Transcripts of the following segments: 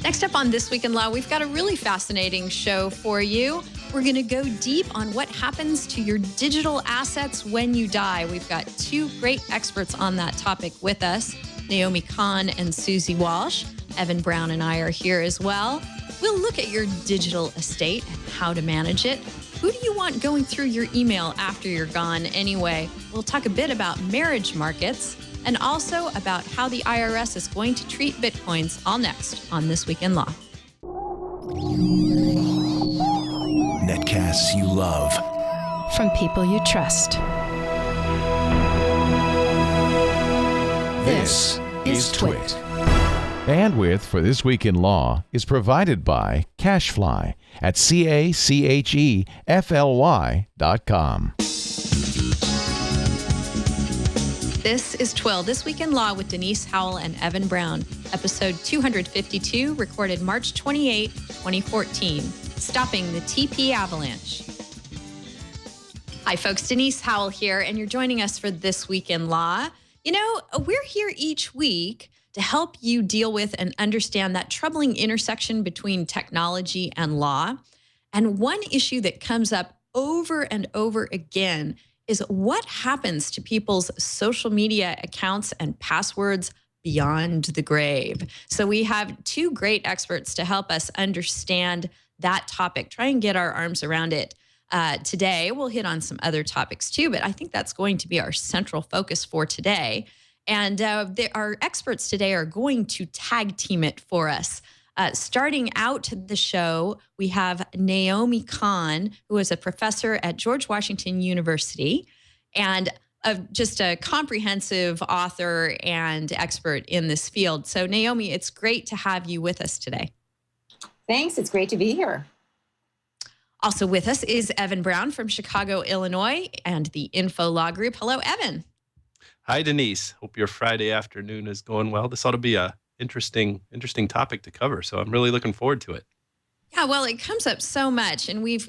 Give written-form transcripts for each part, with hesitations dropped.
Next up on This Week in Law, we've got a really fascinating show for you. We're going to go deep on what happens to your digital assets when you die. We've got two great experts on that topic with us, Naomi Kahn and Susie Walsh. Evan Brown and I are here as well. We'll look at your digital estate and how to manage it. Who do you want going through your email after you're gone anyway? We'll talk a bit about marriage markets and also about how the IRS is going to treat Bitcoins, all next on This Week in Law. Netcasts you love. From people you trust. This is Twit. Bandwidth for This Week in Law is provided by CashFly at CACHEFLY.com. This is Twill, This Week in Law with Denise Howell and Evan Brown, episode 252, recorded March 28, 2014, Stopping the TP Avalanche. Hi, folks. Denise Howell here, and you're joining us for This Week in Law. You know, we're here each week to help you deal with and understand that troubling intersection between technology and law. And one issue that comes up over and over again is what happens to people's social media accounts and passwords beyond the grave. So we have two great experts to help us understand that topic, try and get our arms around it. Today, we'll hit on some other topics too, but I think that's going to be our central focus for today. And our experts today are going to tag team it for us. Starting out the show, we have Naomi Kahn, who is a professor at George Washington University and just a comprehensive author and expert in this field. So Naomi, it's great to have you with us today. Thanks. It's great to be here. Also with us is Evan Brown from Chicago, Illinois, and the Info Law Group. Hello, Evan. Hi, Denise. Hope your Friday afternoon is going well. This ought to be a interesting topic to cover. So I'm really looking forward to it. Yeah, well, it comes up so much, and we've,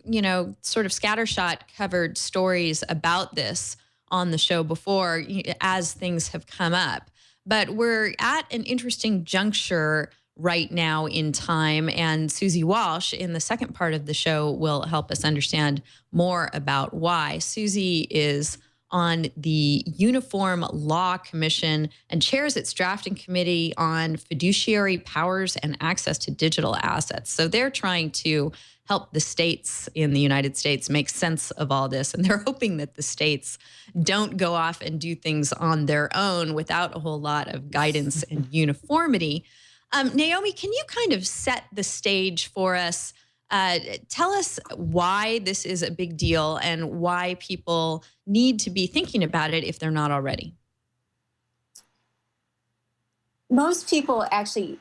sort of scattershot covered stories about this on the show before as things have come up. But we're at an interesting juncture right now in time, and Susie Walsh in the second part of the show will help us understand more about why. Susie is on the Uniform Law Commission and chairs its drafting committee on fiduciary powers and access to digital assets. So they're trying to help the states in the United States make sense of all this. And they're hoping that the states don't go off and do things on their own without a whole lot of guidance and uniformity. Naomi, can you kind of set the stage for us? Tell us why this is a big deal and why people need to be thinking about it if they're not already. Most people actually,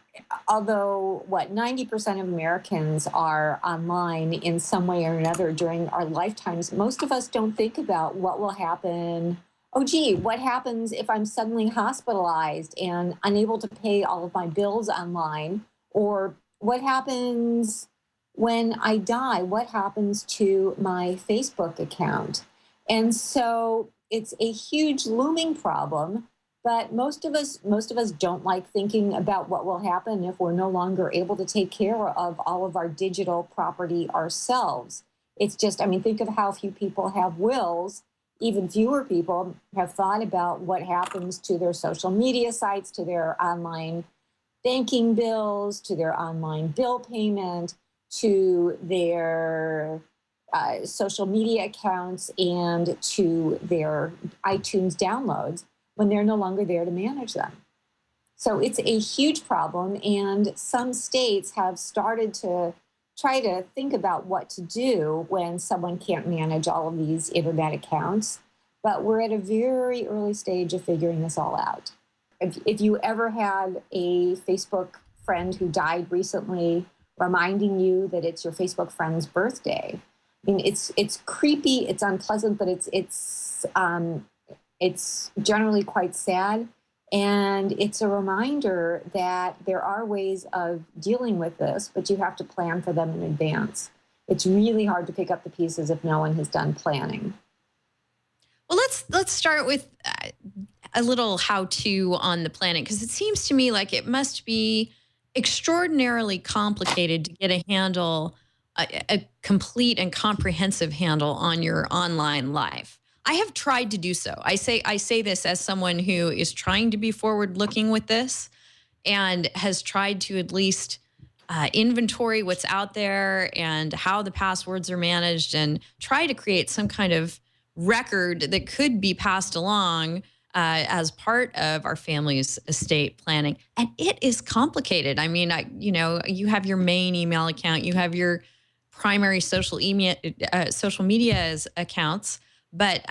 although 90% of Americans are online in some way or another during our lifetimes, most of us don't think about what will happen. Oh, gee, what happens if I'm suddenly hospitalized and unable to pay all of my bills online? Or what happens when I die? What happens to my Facebook account? And so it's a huge looming problem, but most of us don't like thinking about what will happen if we're no longer able to take care of all of our digital property ourselves. It's just, think of how few people have wills. Even fewer people have thought about what happens to their social media sites, to their online banking bills, to their online bill payment, to their social media accounts, and to their iTunes downloads when they're no longer there to manage them. So it's a huge problem, and some states have started to try to think about what to do when someone can't manage all of these internet accounts. But we're at a very early stage of figuring this all out. If you ever had a Facebook friend who died recently reminding you that it's your Facebook friend's birthday, it's creepy, it's unpleasant, but it's generally quite sad. And it's a reminder that there are ways of dealing with this, but you have to plan for them in advance. It's really hard to pick up the pieces if no one has done planning. Well, let's start with a little how-to on the planning, because it seems to me like it must be extraordinarily complicated to get a handle, a complete and comprehensive handle on your online life. I have tried to do so. I say this as someone who is trying to be forward looking with this and has tried to at least inventory what's out there and how the passwords are managed and try to create some kind of record that could be passed along as part of our family's estate planning. And it is complicated. I mean, you have your main email account, you have your primary social media accounts, but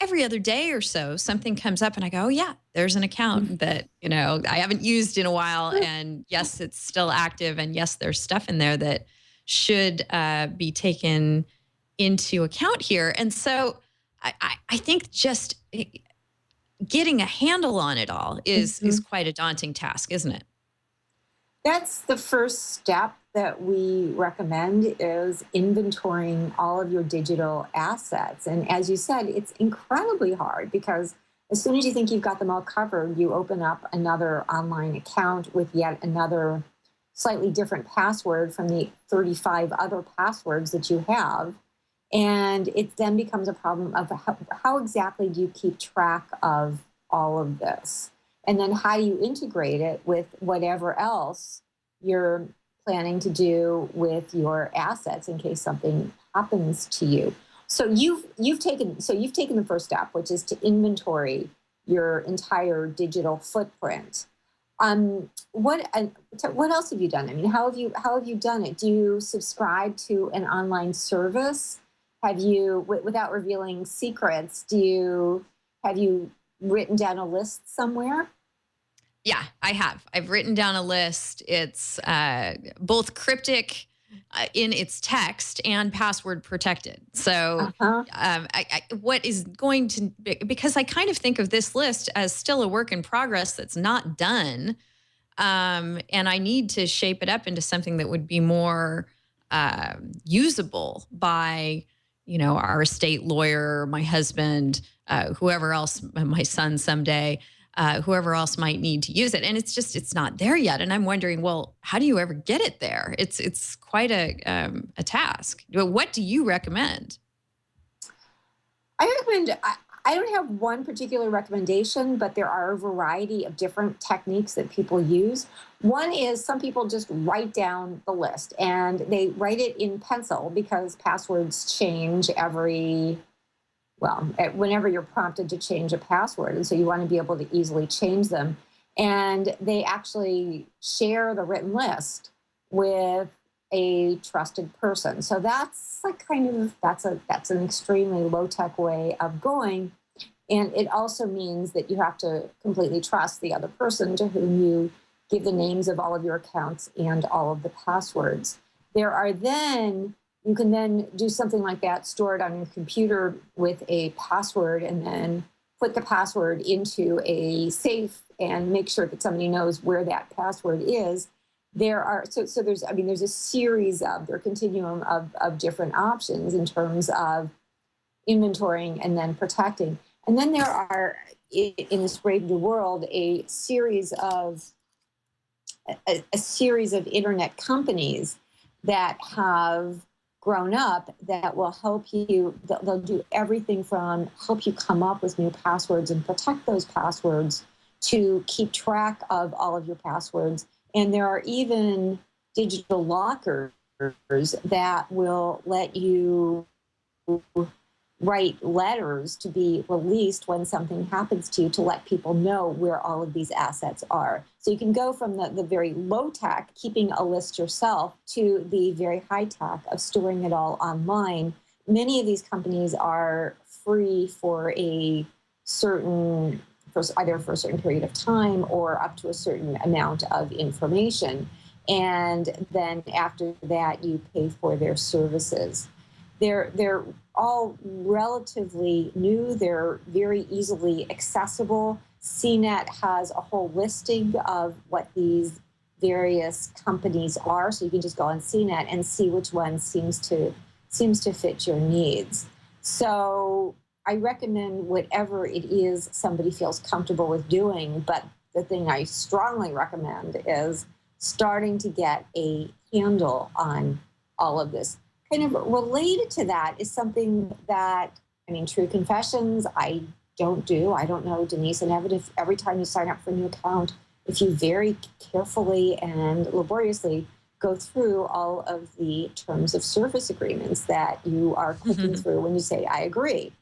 every other day or so, something comes up and I go, oh yeah, there's an account that, I haven't used in a while. And yes, it's still active. And yes, there's stuff in there that should be taken into account here. And so I think just getting a handle on it all is quite a daunting task, isn't it? That's the first step that we recommend, is inventorying all of your digital assets. And as you said, it's incredibly hard because as soon as you think you've got them all covered, you open up another online account with yet another slightly different password from the 35 other passwords that you have. And it then becomes a problem of how exactly do you keep track of all of this? And then how do you integrate it with whatever else you're planning to do with your assets in case something happens to you? So you've taken the first step, which is to inventory your entire digital footprint. What else have you done? I mean, how have you done it? Do you subscribe to an online service? Have you, without revealing secrets, have you written down a list somewhere? Yeah, I have. I've written down a list. It's both cryptic in its text and password protected. So what is going to be, because I kind of think of this list as still a work in progress that's not done. And I need to shape it up into something that would be more usable by, our estate lawyer, my husband, whoever else, my son someday, whoever else might need to use it. And it's not there yet. And I'm wondering, well, how do you ever get it there? It's quite a task. What do you recommend? I don't have one particular recommendation, but there are a variety of different techniques that people use. One is some people just write down the list and they write it in pencil because passwords change whenever you're prompted to change a password. And so you want to be able to easily change them. And they actually share the written list with a trusted person. So that's that's an extremely low-tech way of going. And it also means that you have to completely trust the other person to whom you give the names of all of your accounts and all of the passwords. You can then do something like that, store it on your computer with a password, and then put the password into a safe and make sure that somebody knows where that password is. There's a series of, their continuum of different options in terms of inventorying and then protecting. And then there are, in this brave new world, a series of internet companies that have grown up that will help you. They'll do everything from help you come up with new passwords and protect those passwords to keep track of all of your passwords. And there are even digital lockers that will let you write letters to be released when something happens to you, to let people know where all of these assets are. So you can go from the very low tech, keeping a list yourself, to the very high tech of storing it all online. Many of these companies are free for either for a certain period of time or up to a certain amount of information. And then after that, you pay for their services. They're all relatively new. They're very easily accessible. CNET has a whole listing of what these various companies are, so you can just go on CNET and see which one seems to fit your needs. So I recommend whatever it is somebody feels comfortable with doing, but the thing I strongly recommend is starting to get a handle on all of this. Kind of related to that is something that, I mean, True Confessions, I don't do. I don't know, Denise and Evan, if every time you sign up for a new account, if you very carefully and laboriously go through all of the terms of service agreements that you are clicking through when you say, I agree.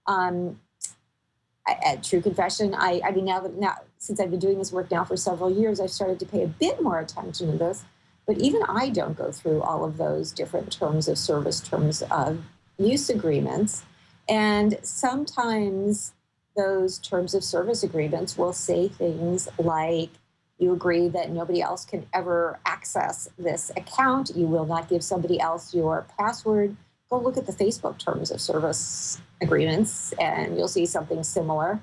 At True Confession, I mean, now, since I've been doing this work now for several years, I've started to pay a bit more attention to this. But even I don't go through all of those different terms of service, terms of use agreements. And sometimes those terms of service agreements will say things like, you agree that nobody else can ever access this account. You will not give somebody else your password. Go look at the Facebook terms of service agreements and you'll see something similar.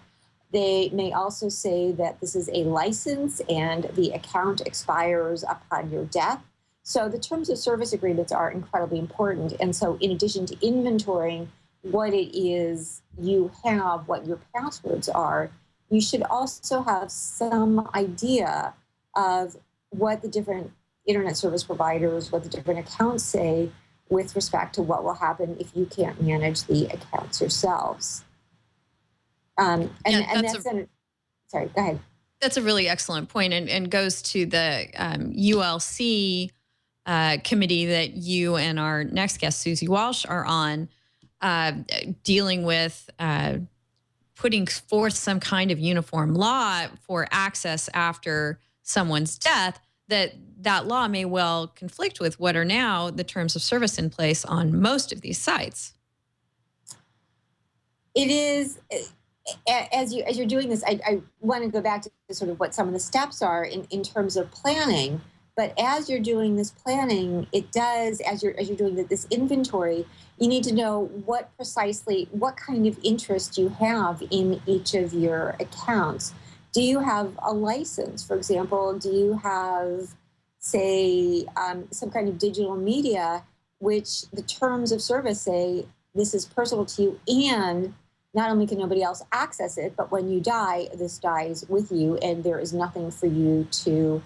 They may also say that this is a license and the account expires upon your death. So the terms of service agreements are incredibly important. And so in addition to inventorying what it is you have, what your passwords are, you should also have some idea of what the different internet service providers, what the different accounts say with respect to what will happen if you can't manage the accounts yourselves. Sorry, go ahead. That's a really excellent point and goes to the ULC committee that you and our next guest, Susie Walsh, are on, dealing with putting forth some kind of uniform law for access after someone's death, that law may well conflict with what are now the terms of service in place on most of these sites. It is, as you're doing this, I want to go back to sort of what some of the steps are in terms of planning. But as you're doing this planning, it does, as you're doing this inventory, you need to know what kind of interest you have in each of your accounts. Do you have a license, for example? Do you have, say, some kind of digital media, which the terms of service say this is personal to you, and not only can nobody else access it, but when you die, this dies with you, and there is nothing for you to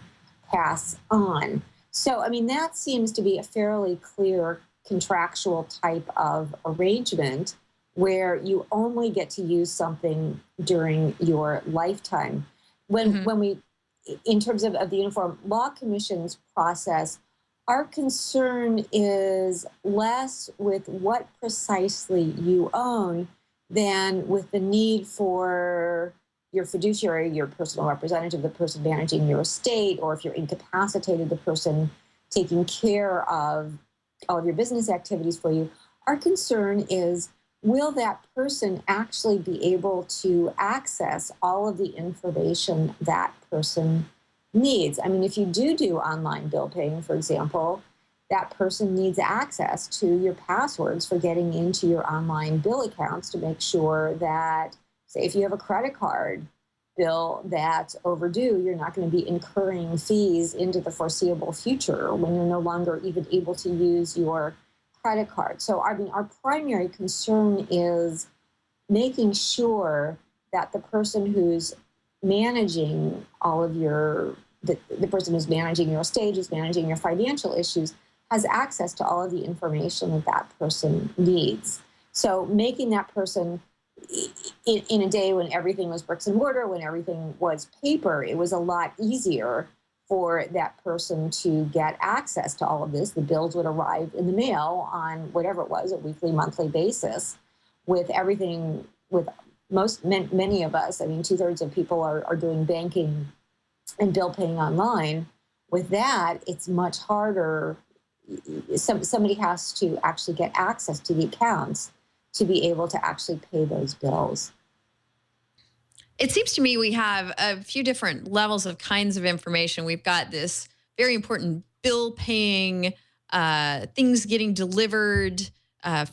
pass on. So, I mean, that seems to be a fairly clear contractual type of arrangement where you only get to use something during your lifetime. When we, in terms of the Uniform Law Commission's process, our concern is less with what precisely you own than with the need for your fiduciary, your personal representative, the person managing your estate, or if you're incapacitated, the person taking care of all of your business activities for you. Our concern is, will that person actually be able to access all of the information that person needs? I mean, if you do online bill paying, for example, that person needs access to your passwords for getting into your online bill accounts to make sure that, say, if you have a credit card bill that's overdue, you're not going to be incurring fees into the foreseeable future when you're no longer even able to use your credit card. So, I mean, our primary concern is making sure that the person who's managing all of your, the person who's managing your estate, who's managing your financial issues, has access to all of the information that that person needs. So making that person, in a day when everything was bricks and mortar, when everything was paper, it was a lot easier for that person to get access to all of this. The bills would arrive in the mail on whatever it was, a weekly, monthly basis. With everything, with many of us, I mean, 2/3 of people are doing banking and bill paying online. With that, it's much harder. Somebody has to actually get access to the accounts to be able to actually pay those bills. It seems to me we have a few different levels of kinds of information. We've got this very important bill paying, things getting delivered,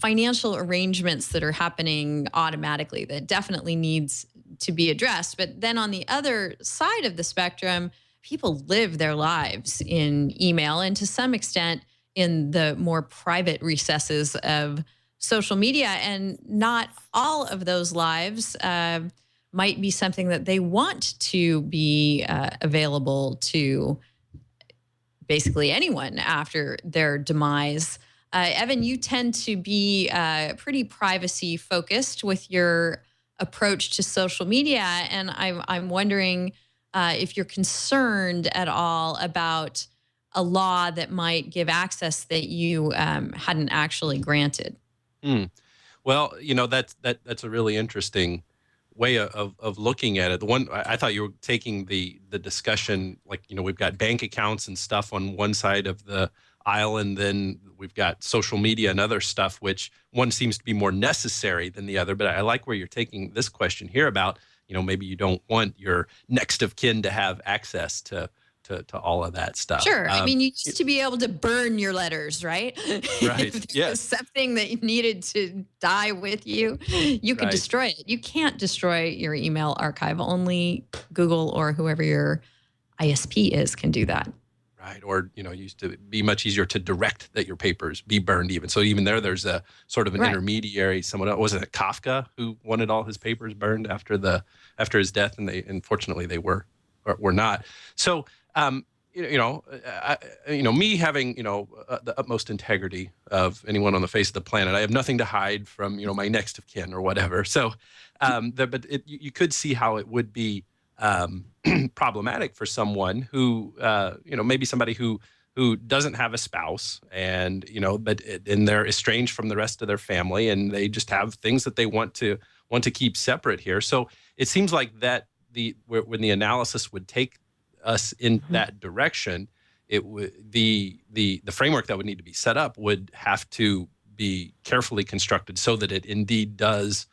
financial arrangements that are happening automatically that definitely needs to be addressed. But then on the other side of the spectrum, people live their lives in email and to some extent in the more private recesses of social media. And not all of those lives might be something that they want to be available to basically anyone after their demise. Evan, you tend to be pretty privacy focused with your approach to social media, and I'm wondering if you're concerned at all about a law that might give access that you hadn't actually granted. Hmm. Well, that's a really interesting way of looking at it. The one I thought you were taking the discussion, like, we've got bank accounts and stuff on one side of the aisle, and then we've got social media and other stuff, which one seems to be more necessary than the other. But I like where you're taking this question here about, maybe you don't want your next of kin to have access to all of that stuff. Sure. I mean, you used to be able to burn your letters, right? Right. If Yes. there's something that you needed to die with you, you could Right. destroy it. You can't destroy your email archive. Only Google or whoever your ISP is can do that. Right. Or, it used to be much easier to direct that your papers be burned even. So even there's a sort of an Right. intermediary, someone else. Wasn't it Kafka who wanted all his papers burned after his death? And unfortunately they were not. So, me having, the utmost integrity of anyone on the face of the planet, I have nothing to hide from, my next of kin or whatever. So, you could see how it would be problematic for someone who, maybe somebody who doesn't have a spouse and, and they're estranged from the rest of their family, and they just have things that they want to keep separate here. So it seems like that when the analysis would take us in that direction, it would the framework that would need to be set up would have to be carefully constructed so that it indeed does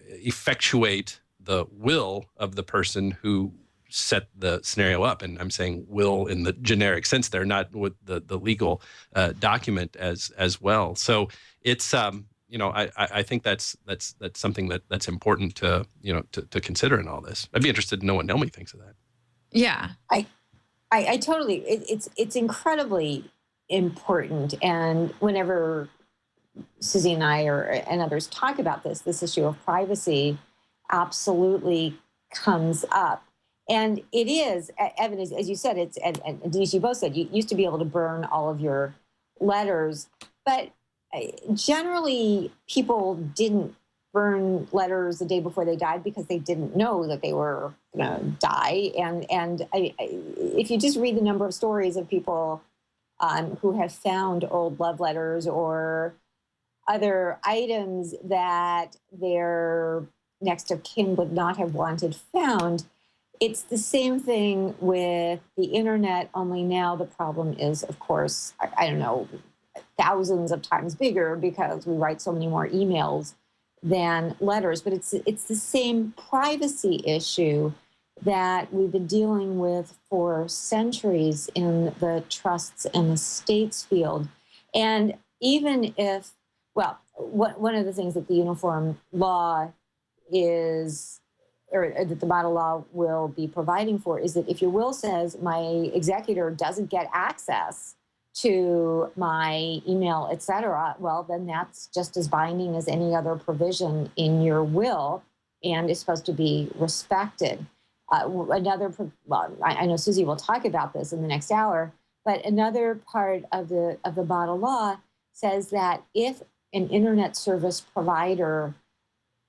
effectuate the will of the person who set the scenario up. And I'm saying will in the generic sense there, not with the legal document as well. So it's I think that's something that's important to to consider in all this. I'd be interested to know what Naomi thinks of that. Yeah. I totally, it's incredibly important. And whenever Susie and I and others talk about this issue of privacy absolutely comes up. And it is, Evan, as you said, and Denise, you both said, you used to be able to burn all of your letters, but generally people didn't burn letters the day before they died because they didn't know that they were going to die. And if you just read the number of stories of people who have found old love letters or other items that their next of kin would not have wanted found, it's the same thing with the internet, only now the problem is, of course, I don't know, thousands of times bigger because we write so many more emails than letters. But it's the same privacy issue that we've been dealing with for centuries in the trusts and the states field. And even if, well, one of the things that the uniform law is, or that the model law will be providing for, is that if your will says my executor doesn't get access to my email, et cetera, well, then that's just as binding as any other provision in your will and is supposed to be respected. I know Susie will talk about this in the next hour, but another part of the model law says that if an internet service provider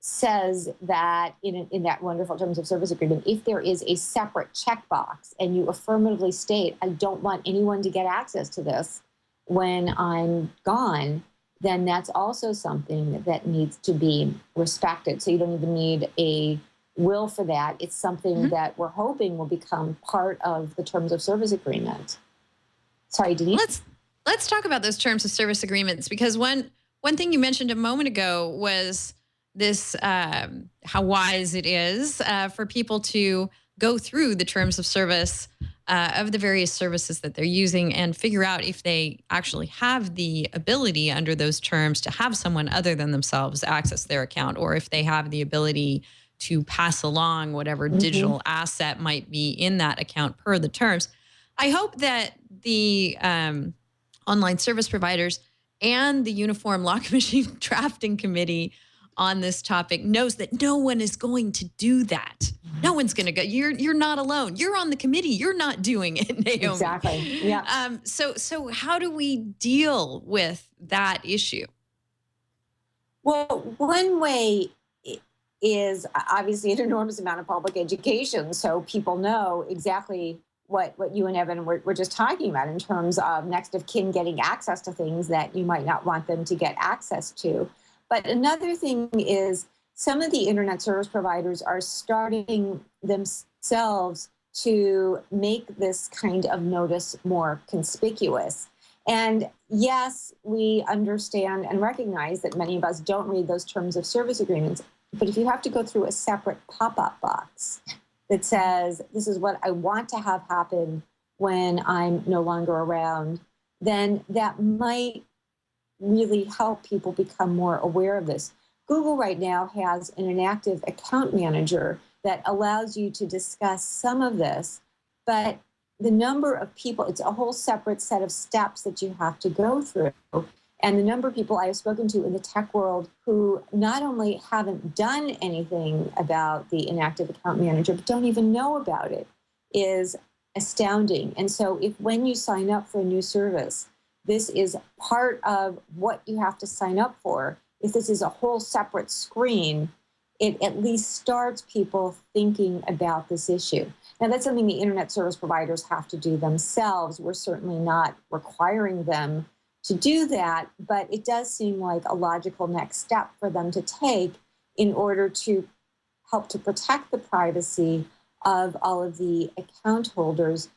says that in that wonderful terms of service agreement, if there is a separate checkbox and you affirmatively state, I don't want anyone to get access to this when I'm gone, then that's also something that needs to be respected. So you don't even need a will for that. It's something that we're hoping will become part of the terms of service agreement. Sorry, Denise? Let's talk about those terms of service agreements, because one thing you mentioned a moment ago was this, how wise it is for people to go through the terms of service of the various services that they're using and figure out if they actually have the ability under those terms to have someone other than themselves access their account, or if they have the ability to pass along whatever digital asset might be in that account per the terms. I hope that the online service providers and the Uniform Law Commission Drafting Committee on this topic knows that no one is going to do that. No one's going to go. You're not alone. You're on the committee. You're not doing it, Naomi. Exactly. Yeah. So how do we deal with that issue? Well, one way is obviously an enormous amount of public education, so people know exactly what you and Evan were just talking about in terms of next of kin getting access to things that you might not want them to get access to. But another thing is some of the internet service providers are starting themselves to make this kind of notice more conspicuous. And yes, we understand and recognize that many of us don't read those terms of service agreements. But if you have to go through a separate pop-up box that says, this is what I want to have happen when I'm no longer around, then that might really help people become more aware of this. Google right now has an inactive account manager that allows you to discuss some of this, but the number of people, it's a whole separate set of steps that you have to go through. And the number of people I have spoken to in the tech world who not only haven't done anything about the inactive account manager, but don't even know about it, is astounding. And so if when you sign up for a new service, this is part of what you have to sign up for, if this is a whole separate screen, it at least starts people thinking about this issue. Now, that's something the internet service providers have to do themselves. We're certainly not requiring them to do that, but it does seem like a logical next step for them to take in order to help to protect the privacy of all of the account holders,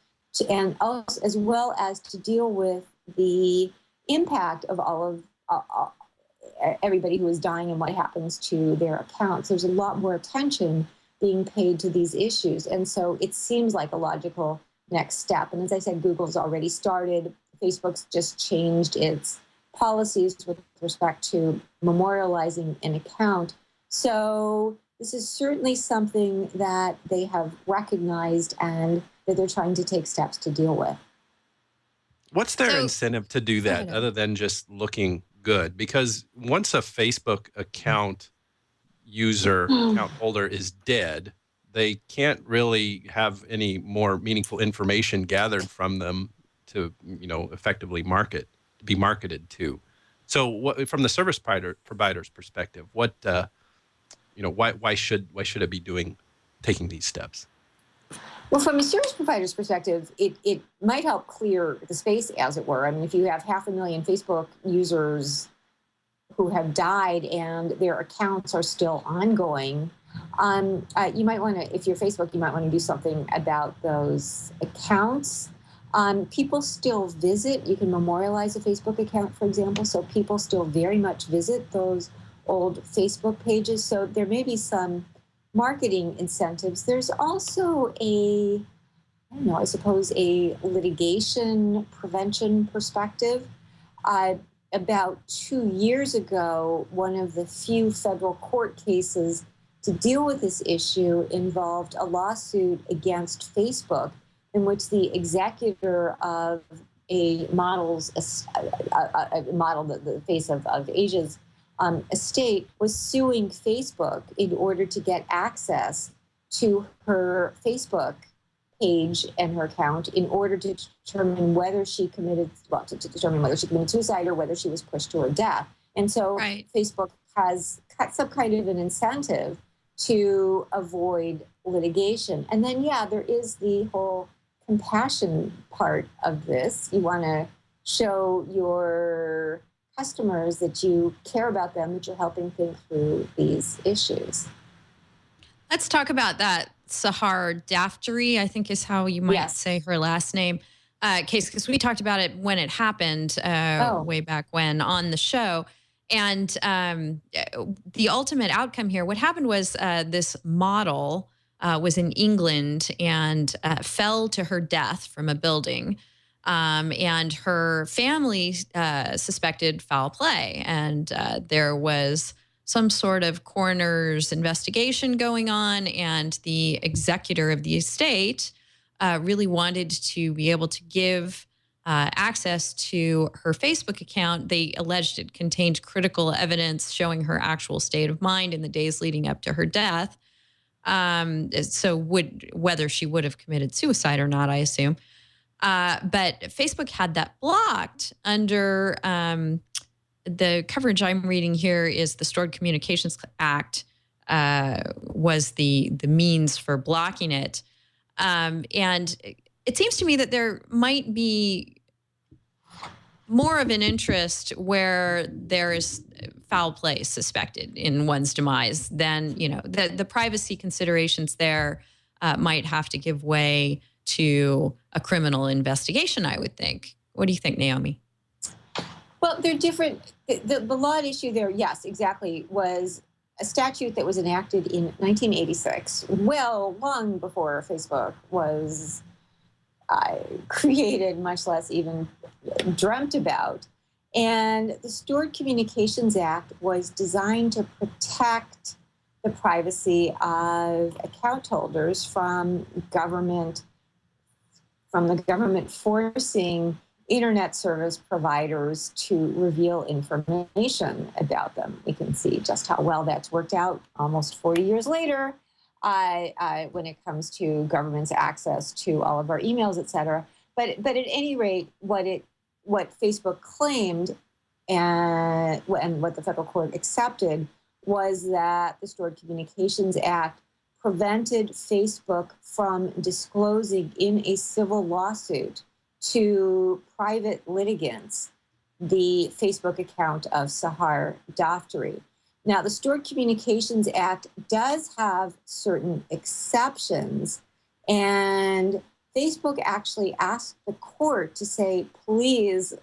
and also, as well as to deal with the impact of all of everybody who is dying and what happens to their accounts. There's a lot more attention being paid to these issues, and so it seems like a logical next step. And as I said, Google's already started. Facebook's just changed its policies with respect to memorializing an account. So this is certainly something that they have recognized and that they're trying to take steps to deal with. What's their incentive to do that other than just looking good? Because once a Facebook account account holder is dead, they can't really have any more meaningful information gathered from them to, effectively be marketed to. So what, from the service provider's perspective, what, why should it be taking these steps? Well, from a service provider's perspective, it might help clear the space, as it were. I mean, if you have 500,000 Facebook users who have died and their accounts are still ongoing, you might want to, if you're Facebook, you might want to do something about those accounts. People still visit. You can memorialize a Facebook account, for example, so people still very much visit those old Facebook pages. So there may be some marketing incentives. There's also a litigation prevention perspective. About 2 years ago, one of the few federal court cases to deal with this issue involved a lawsuit against Facebook in which the executor of a model, the face of Asia's estate, was suing Facebook in order to get access to her Facebook page and her account in order to determine whether she committed suicide or whether she was pushed to her death. And so Facebook has cut some kind of an incentive to avoid litigation. And then, there is the whole compassion part of this. You want to show your customers that you care about them, that you're helping think through these issues. Let's talk about that Sahar Daftari, I think is how you might say her last name, case, because we talked about it when it happened way back when on the show. And the ultimate outcome here, what happened was this model was in England and fell to her death from a building. And her family suspected foul play. And there was some sort of coroner's investigation going on. And the executor of the estate really wanted to be able to give access to her Facebook account. They alleged it contained critical evidence showing her actual state of mind in the days leading up to her death. So whether she would have committed suicide or not, I assume. But Facebook had that blocked under the coverage I'm reading here is the Stored Communications Act was the means for blocking it. And it seems to me that there might be more of an interest where there is foul play suspected in one's demise than, the privacy considerations there might have to give way to a criminal investigation, I would think. What do you think, Naomi? Well, they're different. The law at issue there, yes, exactly, was a statute that was enacted in 1986, well, long before Facebook was created, much less even dreamt about. And the Stored Communications Act was designed to protect the privacy of account holders from the government forcing internet service providers to reveal information about them. We can see just how well that's worked out almost 40 years later when it comes to government's access to all of our emails, et cetera. But at any rate, what Facebook claimed and what the federal court accepted was that the Stored Communications Act prevented Facebook from disclosing in a civil lawsuit to private litigants the Facebook account of Sahar Daftari. Now, the Stored Communications Act does have certain exceptions, and Facebook actually asked the court to say, please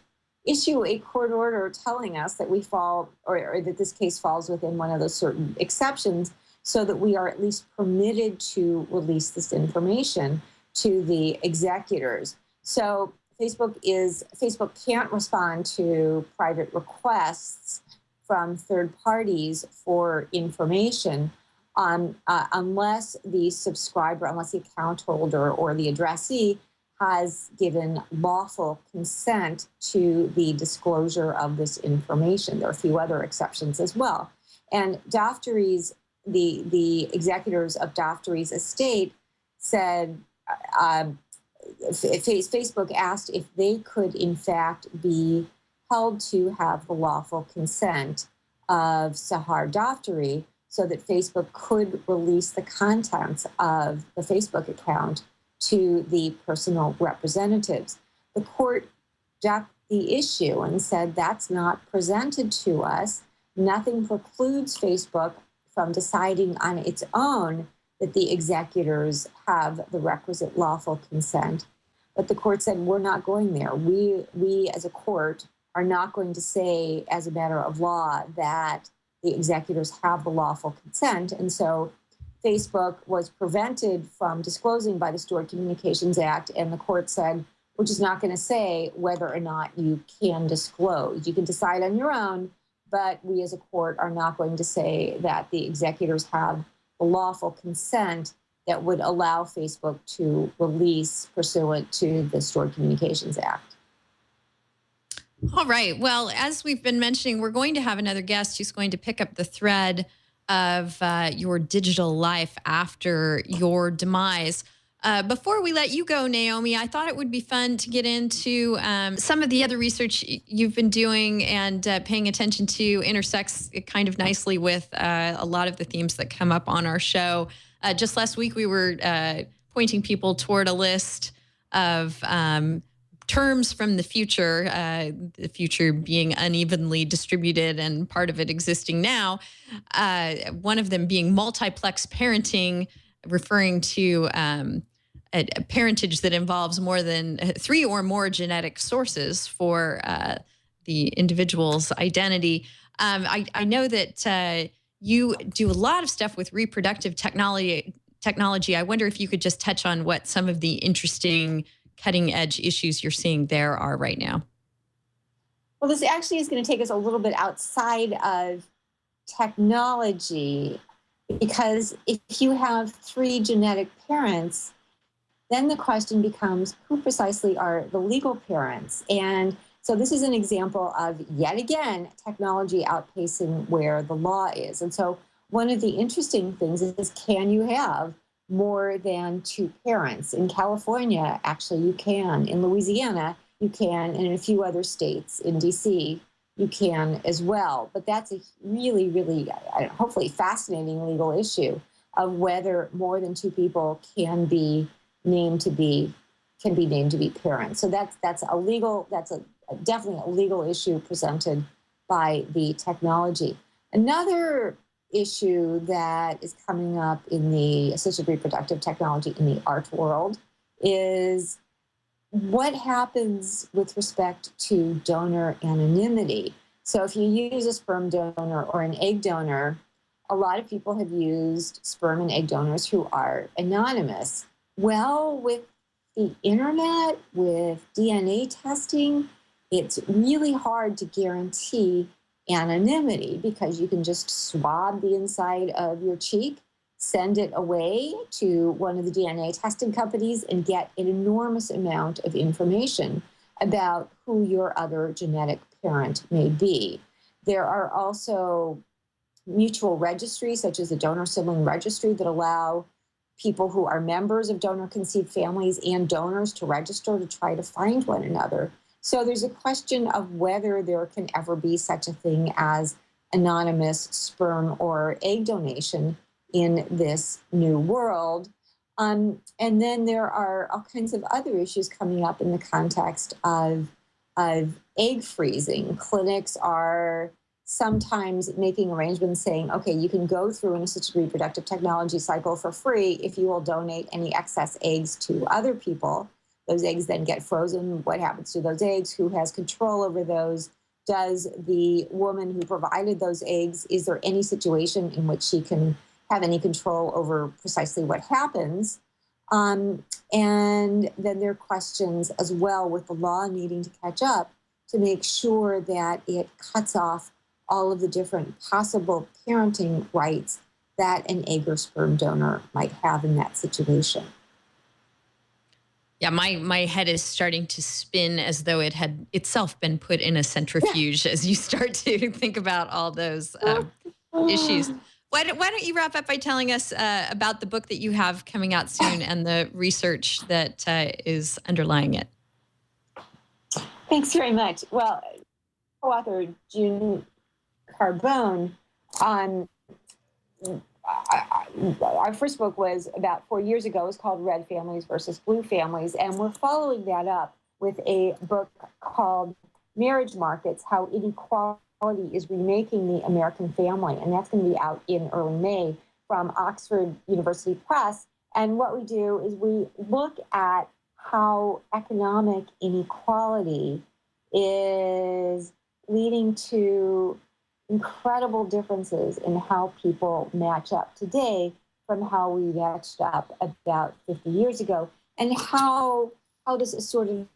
issue a court order telling us that we fall, or that this case falls within one of those certain exceptions, so that we are at least permitted to release this information to the executors. So Facebook can't respond to private requests from third parties for information unless the subscriber, unless the account holder or the addressee has given lawful consent to the disclosure of this information. There are a few other exceptions as well. And the executors of Daftari's estate said, Facebook asked if they could in fact be held to have the lawful consent of Sahar Daftari so that Facebook could release the contents of the Facebook account to the personal representatives. The court ducked the issue and said that's not presented to us. Nothing precludes Facebook from deciding on its own that the executors have the requisite lawful consent. But the court said, we're not going there. We as a court are not going to say as a matter of law that the executors have the lawful consent. And so Facebook was prevented from disclosing by the Stored Communications Act, and the court said, we're just not going to say whether or not you can disclose. You can decide on your own, but we as a court are not going to say that the executors have the lawful consent that would allow Facebook to release pursuant to the Stored Communications Act. All right. Well, as we've been mentioning, we're going to have another guest who's going to pick up the thread of your digital life after your demise. Before we let you go, Naomi, I thought it would be fun to get into some of the other research you've been doing and paying attention to intersects kind of nicely with a lot of the themes that come up on our show. Just last week, we were pointing people toward a list of terms from the future being unevenly distributed and part of it existing now. One of them being multiplex parenting, referring to a parentage that involves more than 3 or more genetic sources for the individual's identity. I know that you do a lot of stuff with reproductive technology. I wonder if you could just touch on what some of the interesting cutting edge issues you're seeing there are right now. Well, this actually is going to take us a little bit outside of technology, because if you have 3 genetic parents, then the question becomes, who precisely are the legal parents? And so this is an example of, yet again, technology outpacing where the law is. And so one of the interesting things is, can you have more than two parents? In California, actually, you can. In Louisiana, you can. And in a few other states, in DC, you can as well. But that's a really, really, hopefully fascinating legal issue of whether more than two people can be named to be parents. So that's definitely a legal issue presented by the technology. Another issue that is coming up in the assisted reproductive technology in the art world is what happens with respect to donor anonymity. So if you use a sperm donor or an egg donor, a lot of people have used sperm and egg donors who are anonymous. Well, with the internet, with DNA testing, it's really hard to guarantee anonymity because you can just swab the inside of your cheek, send it away to one of the DNA testing companies, and get an enormous amount of information about who your other genetic parent may be. There are also mutual registries, such as the donor sibling registry, that allow people who are members of donor-conceived families and donors to register to try to find one another. So there's a question of whether there can ever be such a thing as anonymous sperm or egg donation in this new world. And then there are all kinds of other issues coming up in the context of egg freezing. Clinics are sometimes making arrangements saying, okay, you can go through an assisted reproductive technology cycle for free if you will donate any excess eggs to other people. Those eggs then get frozen. What happens to those eggs? Who has control over those? Does the woman who provided those eggs, is there any situation in which she can have any control over precisely what happens? And then there are questions as well with the law needing to catch up to make sure that it cuts off all of the different possible parenting rights that an egg or sperm donor might have in that situation. Yeah, my head is starting to spin as though it had itself been put in a centrifuge as you start to think about all those issues. Why don't you wrap up by telling us about the book that you have coming out soon and the research that is underlying it? Thanks very much. Well, co-author June Carbone on our first book was about 4 years ago. It was called Red Families versus Blue Families. And we're following that up with a book called Marriage Markets, How Inequality is Remaking the American Family. And that's going to be out in early May from Oxford University Press. And what we do is we look at how economic inequality is leading to incredible differences in how people match up today from how we matched up about 50 years ago, and how this is sort of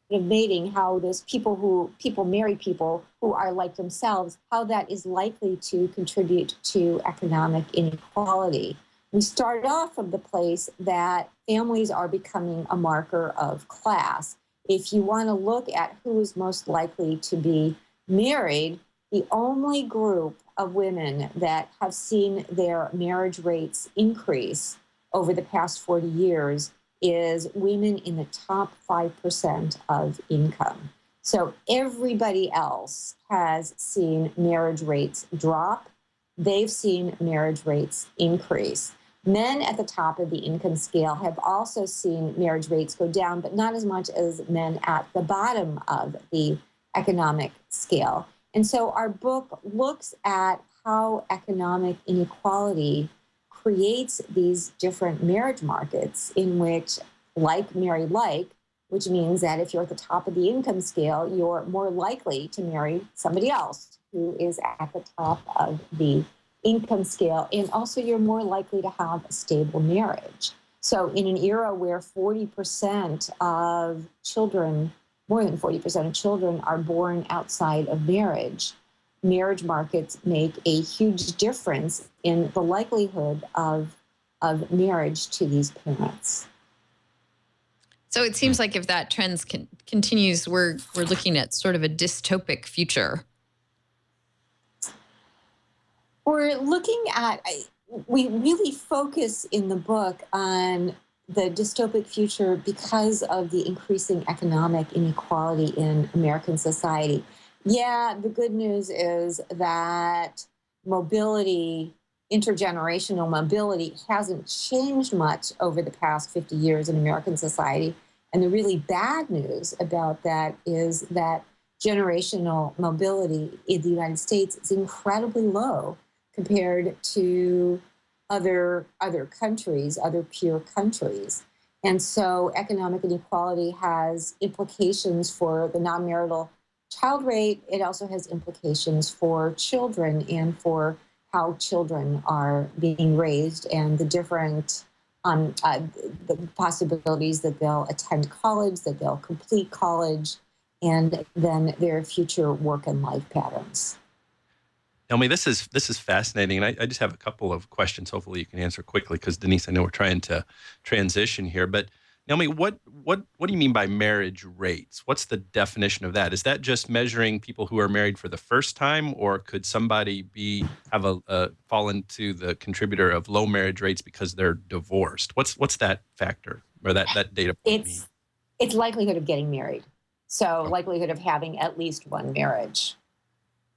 mating, how this people marry people who are like themselves, how that is likely to contribute to economic inequality. We started off from the place that families are becoming a marker of class. If you want to look at who is most likely to be married, the only group of women that have seen their marriage rates increase over the past 40 years is women in the top 5% of income. So everybody else has seen marriage rates drop. They've seen marriage rates increase. Men at the top of the income scale have also seen marriage rates go down, but not as much as men at the bottom of the economic scale. And so our book looks at how economic inequality creates these different marriage markets in which like marry like, which means that if you're at the top of the income scale, you're more likely to marry somebody else who is at the top of the income scale. And also you're more likely to have a stable marriage. So in an era where 40% of children, more than 40% of children are born outside of marriage, marriage markets make a huge difference in the likelihood of marriage to these parents. So it seems like if that trend continues, we're looking at sort of a dystopic future. We're looking at, we really focus in the book on the dystopic future because of the increasing economic inequality in American society. Yeah, the good news is that mobility, intergenerational mobility, hasn't changed much over the past 50 years in American society. And the really bad news about that is that generational mobility in the United States is incredibly low compared to other countries, other peer countries. And so economic inequality has implications for the non-marital child rate. It also has implications for children and for how children are being raised and the different the possibilities that they'll attend college, that they'll complete college, and then their future work and life patterns. Naomi, this is fascinating, and I just have a couple of questions. Hopefully, you can answer quickly because Denise, I know we're trying to transition here. But Naomi, what do you mean by marriage rates? What's the definition of that? Is that just measuring people who are married for the first time, or could somebody have fall into the contributor of low marriage rates because they're divorced? What's that factor or that data point mean? It's likelihood of getting married, so likelihood of having at least one marriage.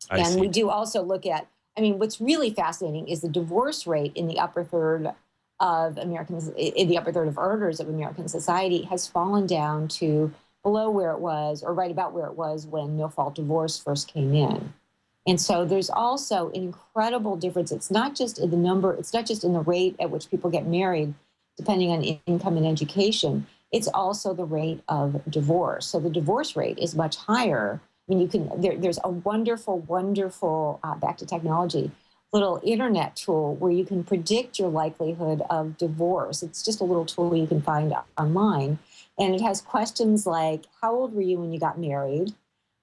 And we do also look at, what's really fascinating is the divorce rate in the upper third of Americans, in the upper third of earners of American society has fallen down to below where it was, or right about where it was when no-fault divorce first came in. And so there's also an incredible difference. It's not just in the number, it's not just in the rate at which people get married, depending on income and education. It's also the rate of divorce. So the divorce rate is much higher. There's a wonderful, back to technology, little internet tool where you can predict your likelihood of divorce. It's just a little tool you can find online. And it has questions like, how old were you when you got married?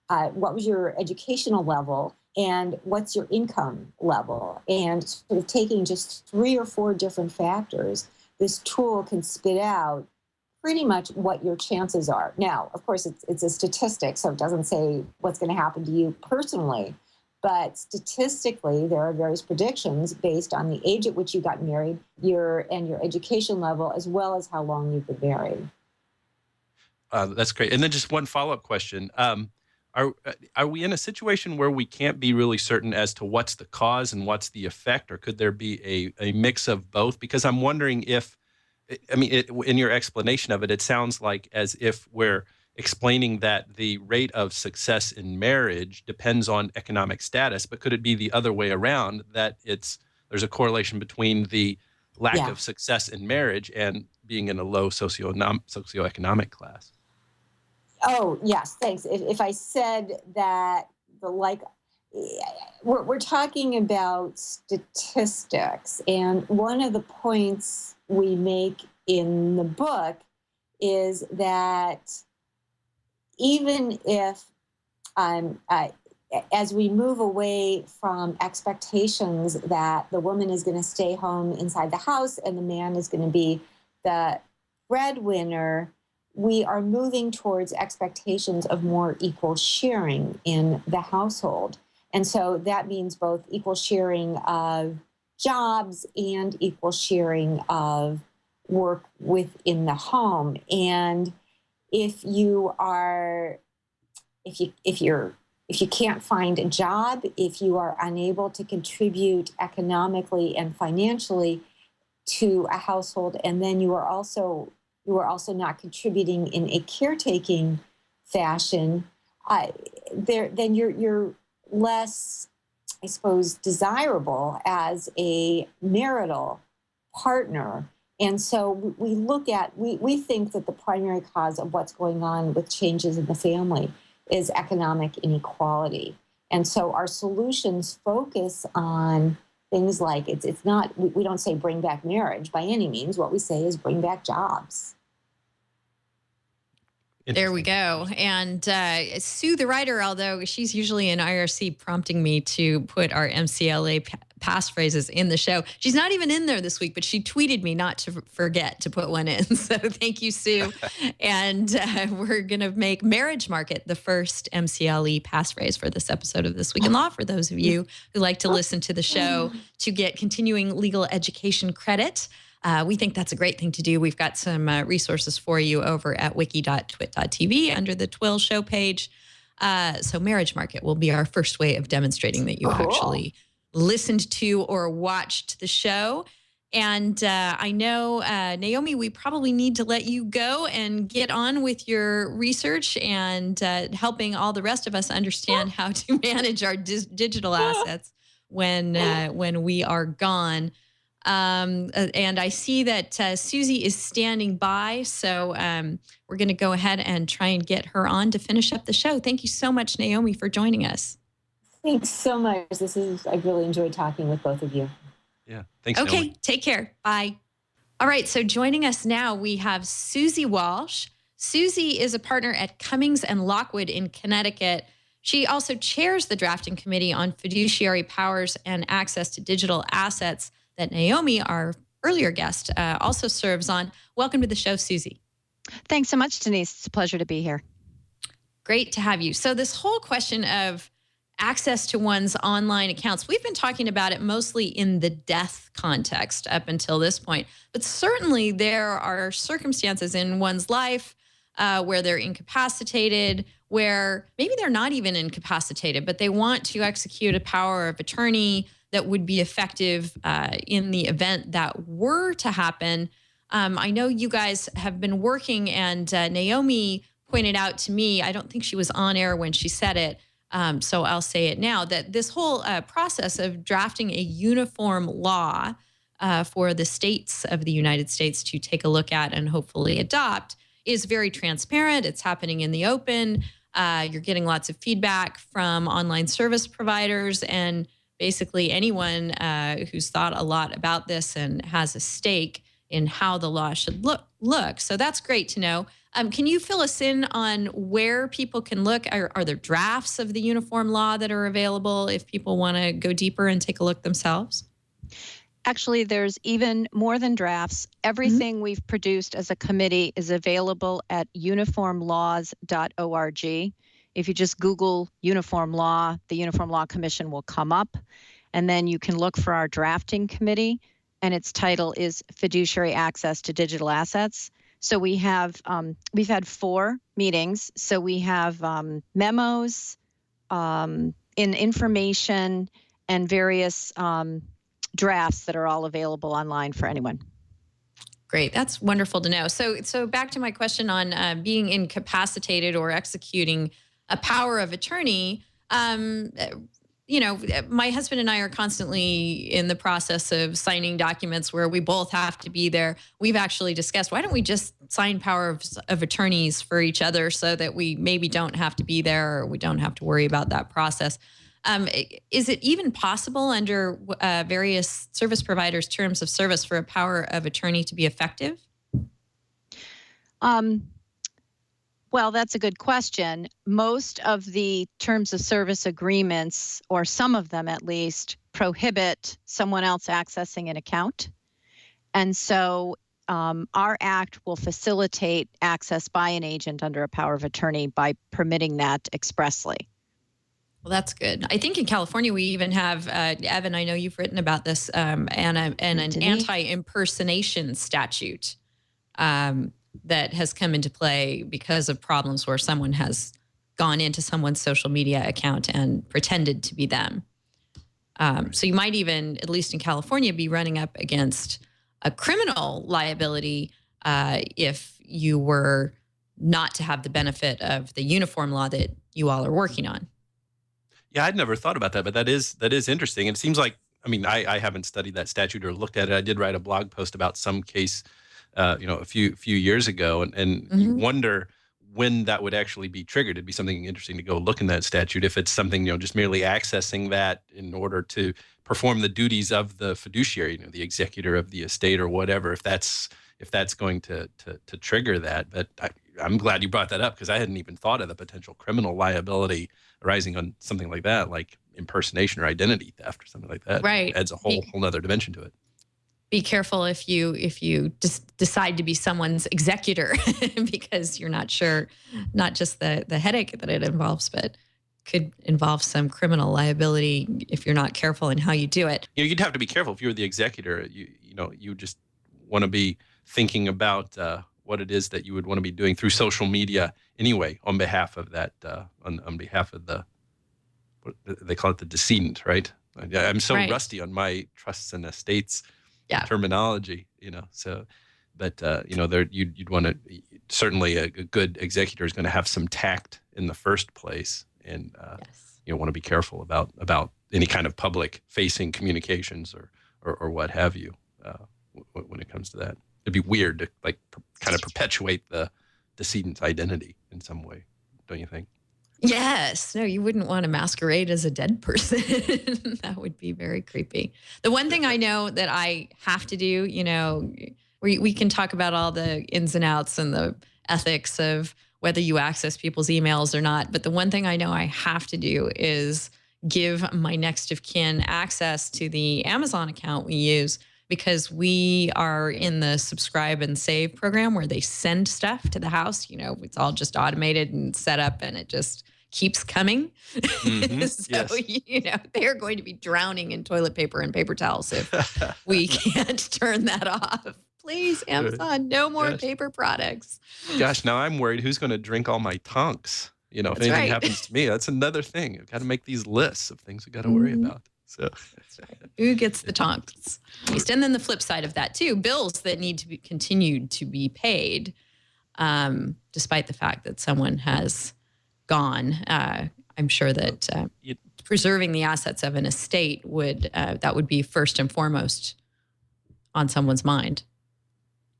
What was your educational level? And what's your income level? And sort of taking just 3 or 4 different factors, this tool can spit out pretty much what your chances are. Now, of course, it's a statistic, so it doesn't say what's going to happen to you personally. But statistically, there are various predictions based on the age at which you got married, your education level, as well as how long you've been married. That's great. And then just one follow-up question. Are we in a situation where we can't be really certain as to what's the cause and what's the effect, or could there be a mix of both? Because I'm wondering if, in your explanation of it, it sounds like as if we're explaining that the rate of success in marriage depends on economic status, but could it be the other way around, that there's a correlation between the lack of success in marriage and being in a low socioeconomic class? Oh, yes, thanks. If I said that we're talking about statistics, and one of the points we make in the book is that even if, as we move away from expectations that the woman is going to stay home inside the house and the man is going to be the breadwinner, we are moving towards expectations of more equal sharing in the household. And so that means both equal sharing of jobs and equal sharing of work within the home. And if you can't find a job, if you are unable to contribute economically and financially to a household, and then you are also not contributing in a caretaking fashion, then you're less, I suppose, desirable as a marital partner. And so we think that the primary cause of what's going on with changes in the family is economic inequality. And so our solutions focus on things like, it's not, we don't say bring back marriage by any means. What we say is bring back jobs. There we go. And Sue, the writer, although she's usually in IRC prompting me to put our MCLA passphrases in the show. She's not even in there this week, but she tweeted me not to forget to put one in. So thank you, Sue. And we're going to make marriage market the first MCLE passphrase for this episode of This Week in Law for those of you who like to listen to the show to get continuing legal education credit. We think that's a great thing to do. We've got some resources for you over at wiki.twit.tv under the Twill show page. So marriage market will be our first way of demonstrating that you actually listened to or watched the show. And I know, Naomi, we probably need to let you go and get on with your research and helping all the rest of us understand how to manage our digital assets when we are gone. And I see that Susie is standing by, so we're going to go ahead and try and get her on to finish up the show. Thank you so much, Naomi, for joining us. Thanks so much. I really enjoyed talking with both of you. Yeah, thanks, Okay, Naomi. take care. Bye. All right, so joining us now, we have Susie Walsh. Susie is a partner at Cummings and Lockwood in Connecticut. She also chairs the drafting committee on fiduciary powers and access to digital assets that Naomi, our earlier guest, also serves on. Welcome to the show, Susie. Thanks so much, Denise. It's a pleasure to be here. Great to have you. So this whole question of access to one's online accounts, we've been talking about it mostly in the death context up until this point. But certainly there are circumstances in one's life where they're incapacitated, where maybe they're not even incapacitated, but they want to execute a power of attorney that would be effective in the event that were to happen. I know you guys have been working, and Naomi pointed out to me, I don't think she was on air when she said it, so I'll say it now, that this whole process of drafting a uniform law for the states of the United States to take a look at and hopefully adopt is very transparent. It's happening in the open. You're getting lots of feedback from online service providers and basically anyone who's thought a lot about this and has a stake in how the law should look. So that's great to know. Can you fill us in on where people can look? Are there drafts of the uniform law that are available if people want to go deeper and take a look themselves? Actually, there's even more than drafts. Everything we've produced as a committee is available at uniformlaws.org. If you just Google uniform law, the Uniform Law Commission will come up, and then you can look for our drafting committee, and its title is Fiduciary Access to Digital Assets. So we've had 4 meetings. So we have memos, in information, and various drafts that are all available online for anyone. Great. That's wonderful to know. So back to my question on being incapacitated or executing a power of attorney. My husband and I are constantly in the process of signing documents where we both have to be there. We've actually discussed, why don't we just sign power of attorneys for each other so that we maybe don't have to be there or we don't have to worry about that process. Is it even possible under various service providers' terms of service for a power of attorney to be effective? Well, that's a good question. Most of the terms of service agreements, or some of them at least, prohibit someone else accessing an account. And so our act will facilitate access by an agent under a power of attorney by permitting that expressly. Well, that's good. I think in California, we even have, Evan, I know you've written about this, and an anti-impersonation statute that has come into play because of problems where someone has gone into someone's social media account and pretended to be them. So you might even, at least in California, be running up against a criminal liability if you were not to have the benefit of the uniform law that you all are working on. Yeah, I'd never thought about that, but that is interesting. And it seems like, I haven't studied that statute or looked at it. I did write a blog post about some case, a few years ago, and you wonder when that would actually be triggered. It'd be something interesting to go look in that statute if it's something, just merely accessing that in order to perform the duties of the fiduciary, the executor of the estate or whatever. If that's going to trigger that, but I'm glad you brought that up, because I hadn't even thought of the potential criminal liability arising on something like that, like impersonation or identity theft or something like that. Right. It adds a whole other dimension to it. Be careful if you just decide to be someone's executor because you're not sure, not just the headache that it involves, but could involve some criminal liability if you're not careful in how you do it. You'd have to be careful if you were the executor. You just want to be thinking about what it is that you would want to be doing through social media anyway, on behalf of that, on behalf of what they call it, the decedent, right? I'm so rusty on my trusts and estates terminology, so, but you'd want to, certainly a good executor is going to have some tact in the first place, and want to be careful about any kind of public facing communications or what have you, when it comes to that. It'd be weird to kind of perpetuate the decedent's identity in some way, don't you think? Yes. No, you wouldn't want to masquerade as a dead person. That would be very creepy. The one thing I know that I have to do, we can talk about all the ins and outs and the ethics of whether you access people's emails or not. But the one thing I know I have to do is give my next of kin access to the Amazon account we use, because we are in the subscribe and save program where they send stuff to the house. It's all just automated and set up, and it just keeps coming. So, they're going to be drowning in toilet paper and paper towels if we can't turn that off. Please, Amazon, no more paper products. Gosh, now I'm worried who's going to drink all my tonks. If anything happens to me, that's another thing. I've got to make these lists of things we've got to worry about. So that's right. Who gets the tonks? And then the flip side of that too, bills that need to be continued to be paid, despite the fact that someone has gone. I'm sure that preserving the assets of an estate would be first and foremost on someone's mind.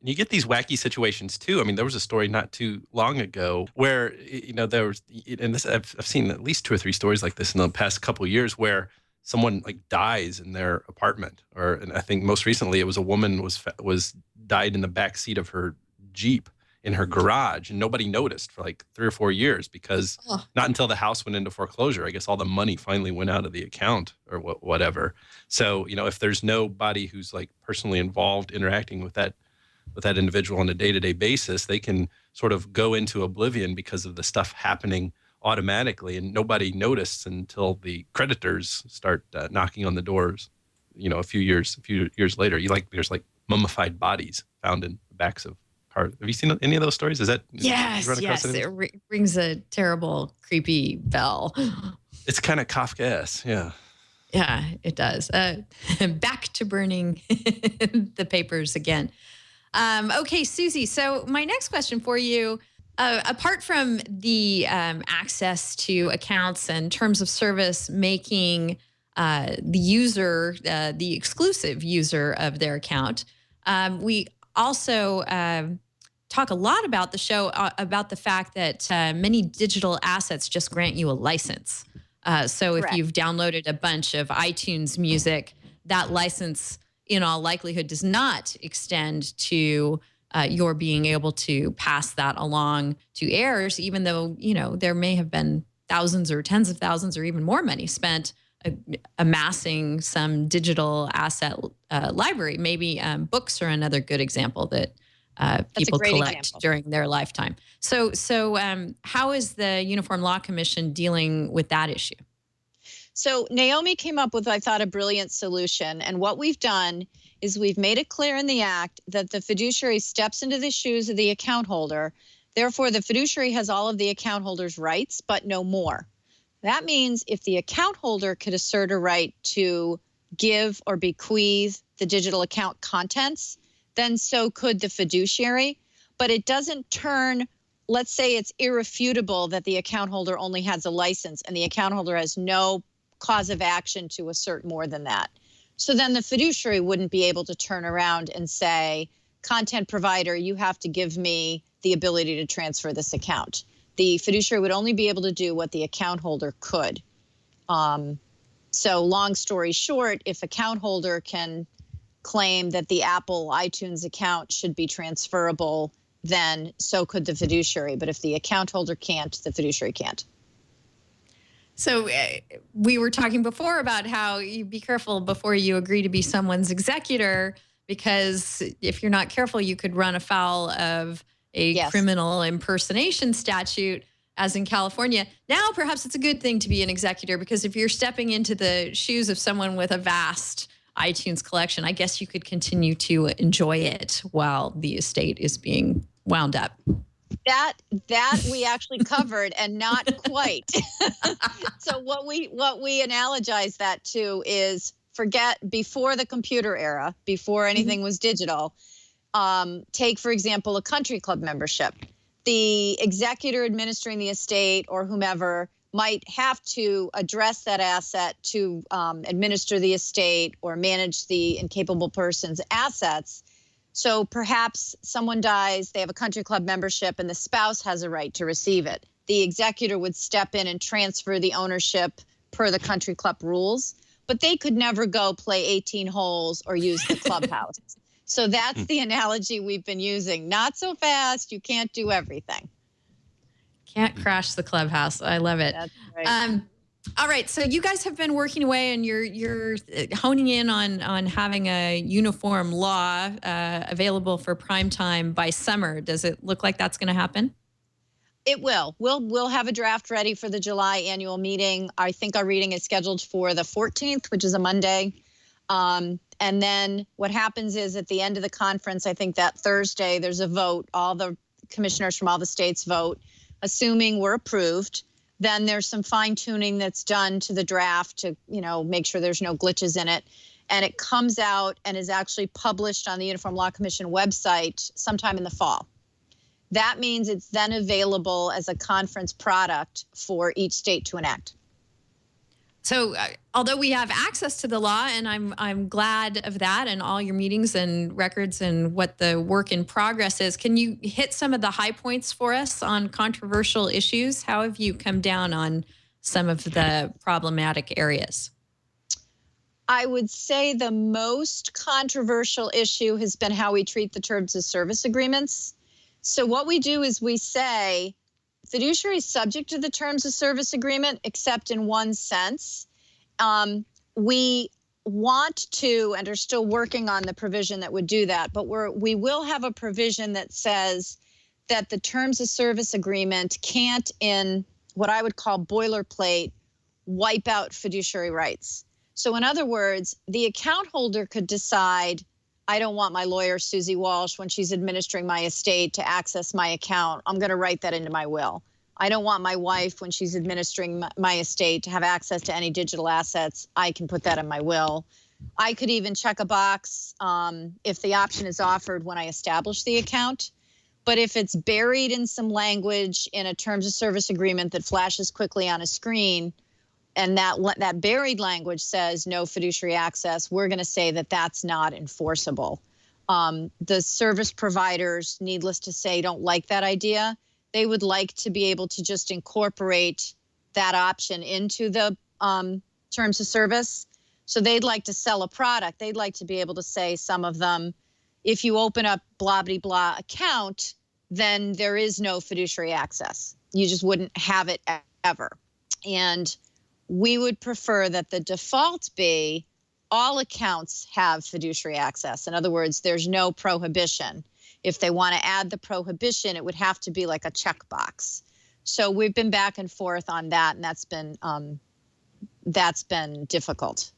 And you get these wacky situations too. I mean, there was a story not too long ago where there was, and this I've seen at least 2 or 3 stories like this in the past couple of years, where someone dies in their apartment, and I think most recently it was a woman was died in the back seat of her Jeep in her garage, and nobody noticed for 3 or 4 years, because not until the house went into foreclosure, I guess all the money finally went out of the account or whatever. So if there's nobody who's personally involved interacting with that individual on a day-to-day basis, they can sort of go into oblivion because of the stuff happening automatically, and nobody noticed until the creditors start knocking on the doors. A few years later, there's mummified bodies found in the backs of cars. Have you seen any of those stories? Yes. It rings a terrible, creepy bell. It's kind of Kafkaesque, yeah. Yeah, it does. Back to burning the papers again. Okay, Susie. So my next question for you. Apart from the access to accounts and terms of service making the user the exclusive user of their account, we also talk a lot about the show about the fact that many digital assets just grant you a license. So if you've downloaded a bunch of iTunes music, that license in all likelihood does not extend to your being able to pass that along to heirs, even though, there may have been thousands or tens of thousands or even more money spent amassing some digital asset library. Maybe books are another good example that people collect during their lifetime. So how is the Uniform Law Commission dealing with that issue? So Naomi came up with, I thought, a brilliant solution. And what we've done is we've made it clear in the act that the fiduciary steps into the shoes of the account holder. Therefore, the fiduciary has all of the account holder's rights, but no more. That means if the account holder could assert a right to give or bequeath the digital account contents, then so could the fiduciary. But it doesn't turn, let's say it's irrefutable that the account holder only has a license and the account holder has no cause of action to assert more than that. So then the fiduciary wouldn't be able to turn around and say, content provider, you have to give me the ability to transfer this account. The fiduciary would only be able to do what the account holder could. So long story short, if account holder can claim that the Apple iTunes account should be transferable then so could the fiduciary. But if the account holder can't, the fiduciary can't. So we were talking before about how you be careful before you agree to be someone's executor, because if you're not careful, you could run afoul of a criminal impersonation statute, as in California. Now, perhaps it's a good thing to be an executor, because if you're stepping into the shoes of someone with a vast iTunes collection, I guess you could continue to enjoy it while the estate is being wound up. That we actually covered, and not quite. So what we analogize that to is, forget before the computer era, before anything was digital. Take, for example, a country club membership. The executor administering the estate or whomever might have to address that asset to administer the estate or manage the incapable person's assets. So perhaps someone dies, they have a country club membership, and the spouse has a right to receive it. The executor would step in and transfer the ownership per the country club rules, but they could never go play 18 holes or use the clubhouse. So that's the analogy we've been using. Not so fast, you can't do everything. Can't crash the clubhouse. I love it. That's right. All right, so you guys have been working away, and you're honing in on having a uniform law available for prime time by summer. Does it look like that's going to happen? It will. We'll have a draft ready for the July annual meeting. I think our reading is scheduled for the 14th, which is a Monday. And then what happens is, at the end of the conference, I think that Thursday, there's a vote. All the commissioners from all the states vote, assuming we're approved. Then there's some fine tuning that's done to the draft to, make sure there's no glitches in it. And it comes out and is actually published on the Uniform Law Commission website sometime in the fall. That means it's then available as a conference product for each state to enact. So although we have access to the law, and I'm glad of that, and all your meetings and records and what the work in progress is, can you hit some of the high points for us on controversial issues? How have you come down on some of the problematic areas? I would say the most controversial issue has been how we treat the terms of service agreements. So what we do is we say, fiduciary is subject to the terms of service agreement, except in one sense. We want to, and are still working on the provision that would do that, but we will have a provision that says that the terms of service agreement can't, in what I would call boilerplate, wipe out fiduciary rights. So in other words, the account holder could decide, I don't want my lawyer, Susie Walsh, when she's administering my estate, to access my account. I'm going to write that into my will. I don't want my wife, when she's administering my estate, to have access to any digital assets. I can put that in my will. I could even check a box if the option is offered when I establish the account. But if it's buried in some language in a terms of service agreement that flashes quickly on a screen, and that buried language says no fiduciary access, we're going to say that that's not enforceable. The service providers, needless to say, don't like that idea. They would like to be able to just incorporate that option into the terms of service. So they'd like to sell a product. They'd like to be able to say, some of them, if you open up blah, blah, blah account, then there is no fiduciary access. You just wouldn't have it ever. And we would prefer that the default be all accounts have fiduciary access. In other words, there's no prohibition. If they want to add the prohibition, it would have to be like a checkbox. So we've been back and forth on that, and that's been difficult.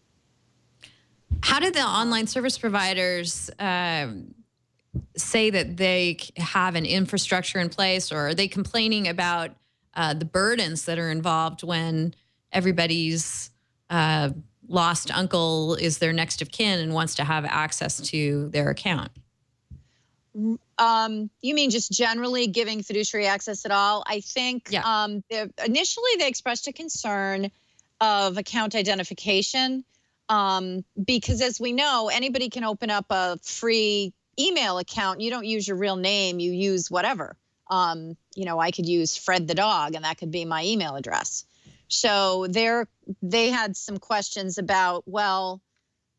How did the online service providers say that they have an infrastructure in place, or are they complaining about the burdens that are involved when everybody's lost uncle is their next of kin and wants to have access to their account? You mean just generally giving fiduciary access at all? I think initially they expressed a concern of account identification because, as we know, anybody can open up a free email account. You don't use your real name, you use whatever. I could use Fred the dog, and that could be my email address. So they had some questions about, well,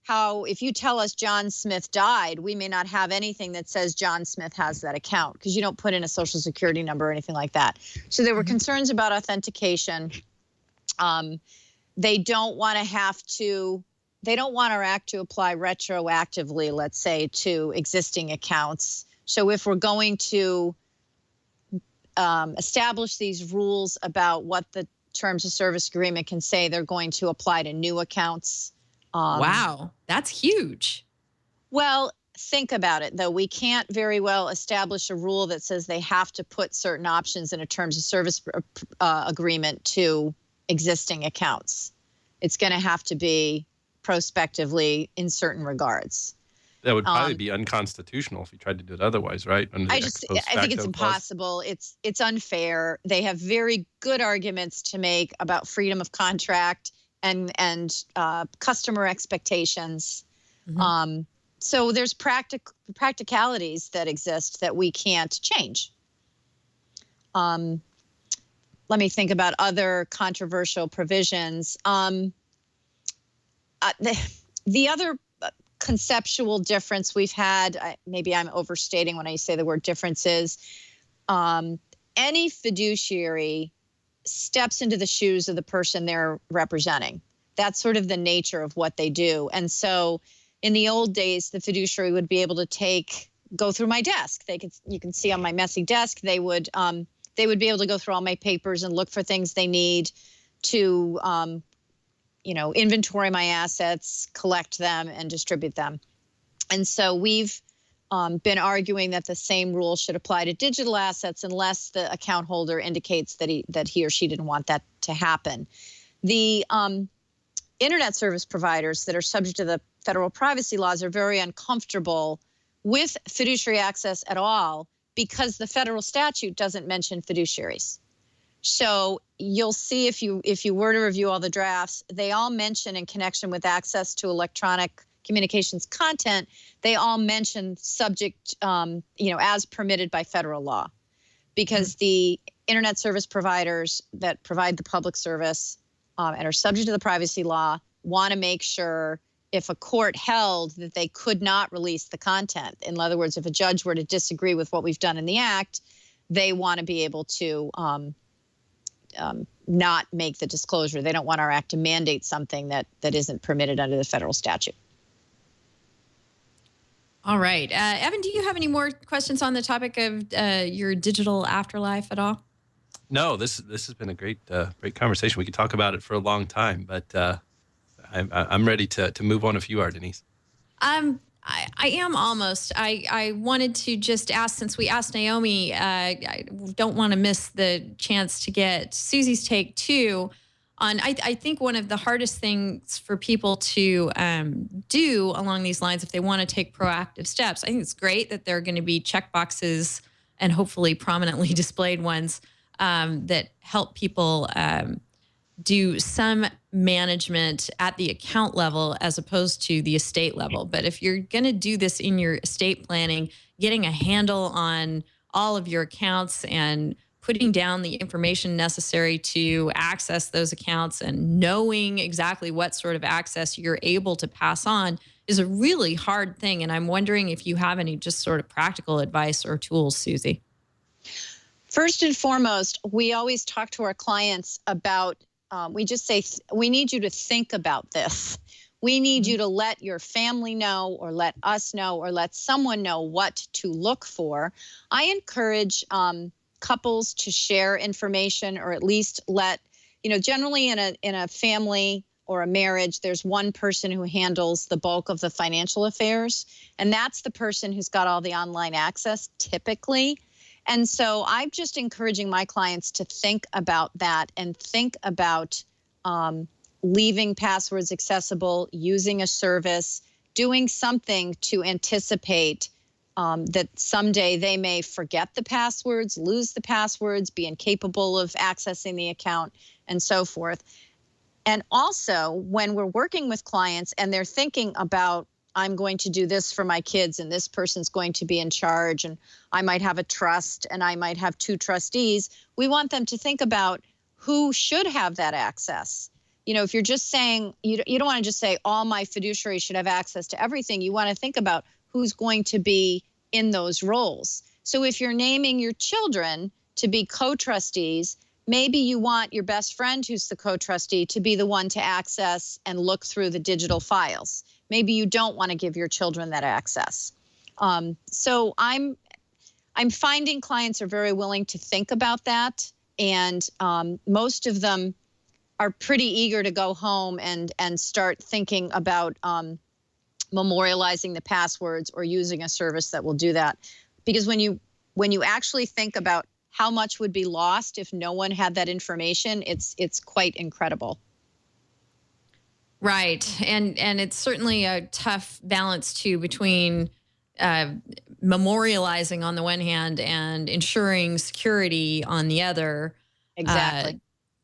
how if you tell us John Smith died, we may not have anything that says John Smith has that account because you don't put in a social security number or anything like that. So there were concerns about authentication. They don't want our act to apply retroactively, let's say, to existing accounts. So if we're going to establish these rules about what the terms of service agreement can say, they're going to apply to new accounts. Wow, that's huge. Well, think about it, though. We can't very well establish a rule that says they have to put certain options in a terms of service agreement to existing accounts. It's going to have to be prospectively in certain regards. That would probably be unconstitutional if you tried to do it otherwise, right? I think it's impossible. It's unfair. They have very good arguments to make about freedom of contract and customer expectations. Mm-hmm. So there's practicalities that exist that we can't change. Let me think about other controversial provisions. The other conceptual difference we've had, maybe I'm overstating when I say the word differences, any fiduciary steps into the shoes of the person they're representing. That's sort of the nature of what they do. And so in the old days, the fiduciary would be able to go through my desk. You can see on my messy desk, they would be able to go through all my papers and look for things they need to, inventory my assets, collect them, and distribute them. And so we've been arguing that the same rule should apply to digital assets unless the account holder indicates that he or she didn't want that to happen. The internet service providers that are subject to the federal privacy laws are very uncomfortable with fiduciary access at all because the federal statute doesn't mention fiduciaries. So you'll see if you were to review all the drafts, they all mention in connection with access to electronic communications content, they all mention subject, as permitted by federal law, because the internet service providers that provide the public service and are subject to the privacy law want to make sure if a court held that they could not release the content. In other words, if a judge were to disagree with what we've done in the act, they want to be able to not make the disclosure. They don't want our act to mandate something that isn't permitted under the federal statute. All right. Evan, do you have any more questions on the topic of your digital afterlife at all? No, this has been a great conversation. We could talk about it for a long time, but I'm ready to move on if you are, Denise. I am almost. I wanted to just ask, since we asked Naomi, I don't want to miss the chance to get Susie's take too. I think one of the hardest things for people to do along these lines, if they want to take proactive steps, I think it's great that there are going to be check boxes and hopefully prominently displayed ones that help people do some management at the account level as opposed to the estate level. But if you're going to do this in your estate planning, getting a handle on all of your accounts and putting down the information necessary to access those accounts and knowing exactly what sort of access you're able to pass on is a really hard thing. And I'm wondering if you have any just sort of practical advice or tools, Susie. First and foremost, we always talk to our clients about, we just say, we need you to think about this. We need you to let your family know, or let us know, or let someone know what to look for. I encourage couples to share information, or at least generally in a family or a marriage, there's one person who handles the bulk of the financial affairs, and that's the person who's got all the online access typically. And so I'm just encouraging my clients to think about that and think about leaving passwords accessible, using a service, doing something to anticipate that someday they may forget the passwords, lose the passwords, be incapable of accessing the account, and so forth. And also, when we're working with clients and they're thinking about, I'm going to do this for my kids and this person's going to be in charge and I might have a trust and I might have two trustees, we want them to think about who should have that access. if you're just saying, you don't want to just say all my fiduciaries should have access to everything. You want to think about who's going to be in those roles. So if you're naming your children to be co-trustees, maybe you want your best friend who's the co-trustee to be the one to access and look through the digital files. Maybe you don't want to give your children that access. So I'm finding clients are very willing to think about that. And most of them are pretty eager to go home and start thinking about memorializing the passwords or using a service that will do that. Because when you actually think about how much would be lost if no one had that information, it's quite incredible. Right. And it's certainly a tough balance too between memorializing on the one hand and ensuring security on the other. Exactly.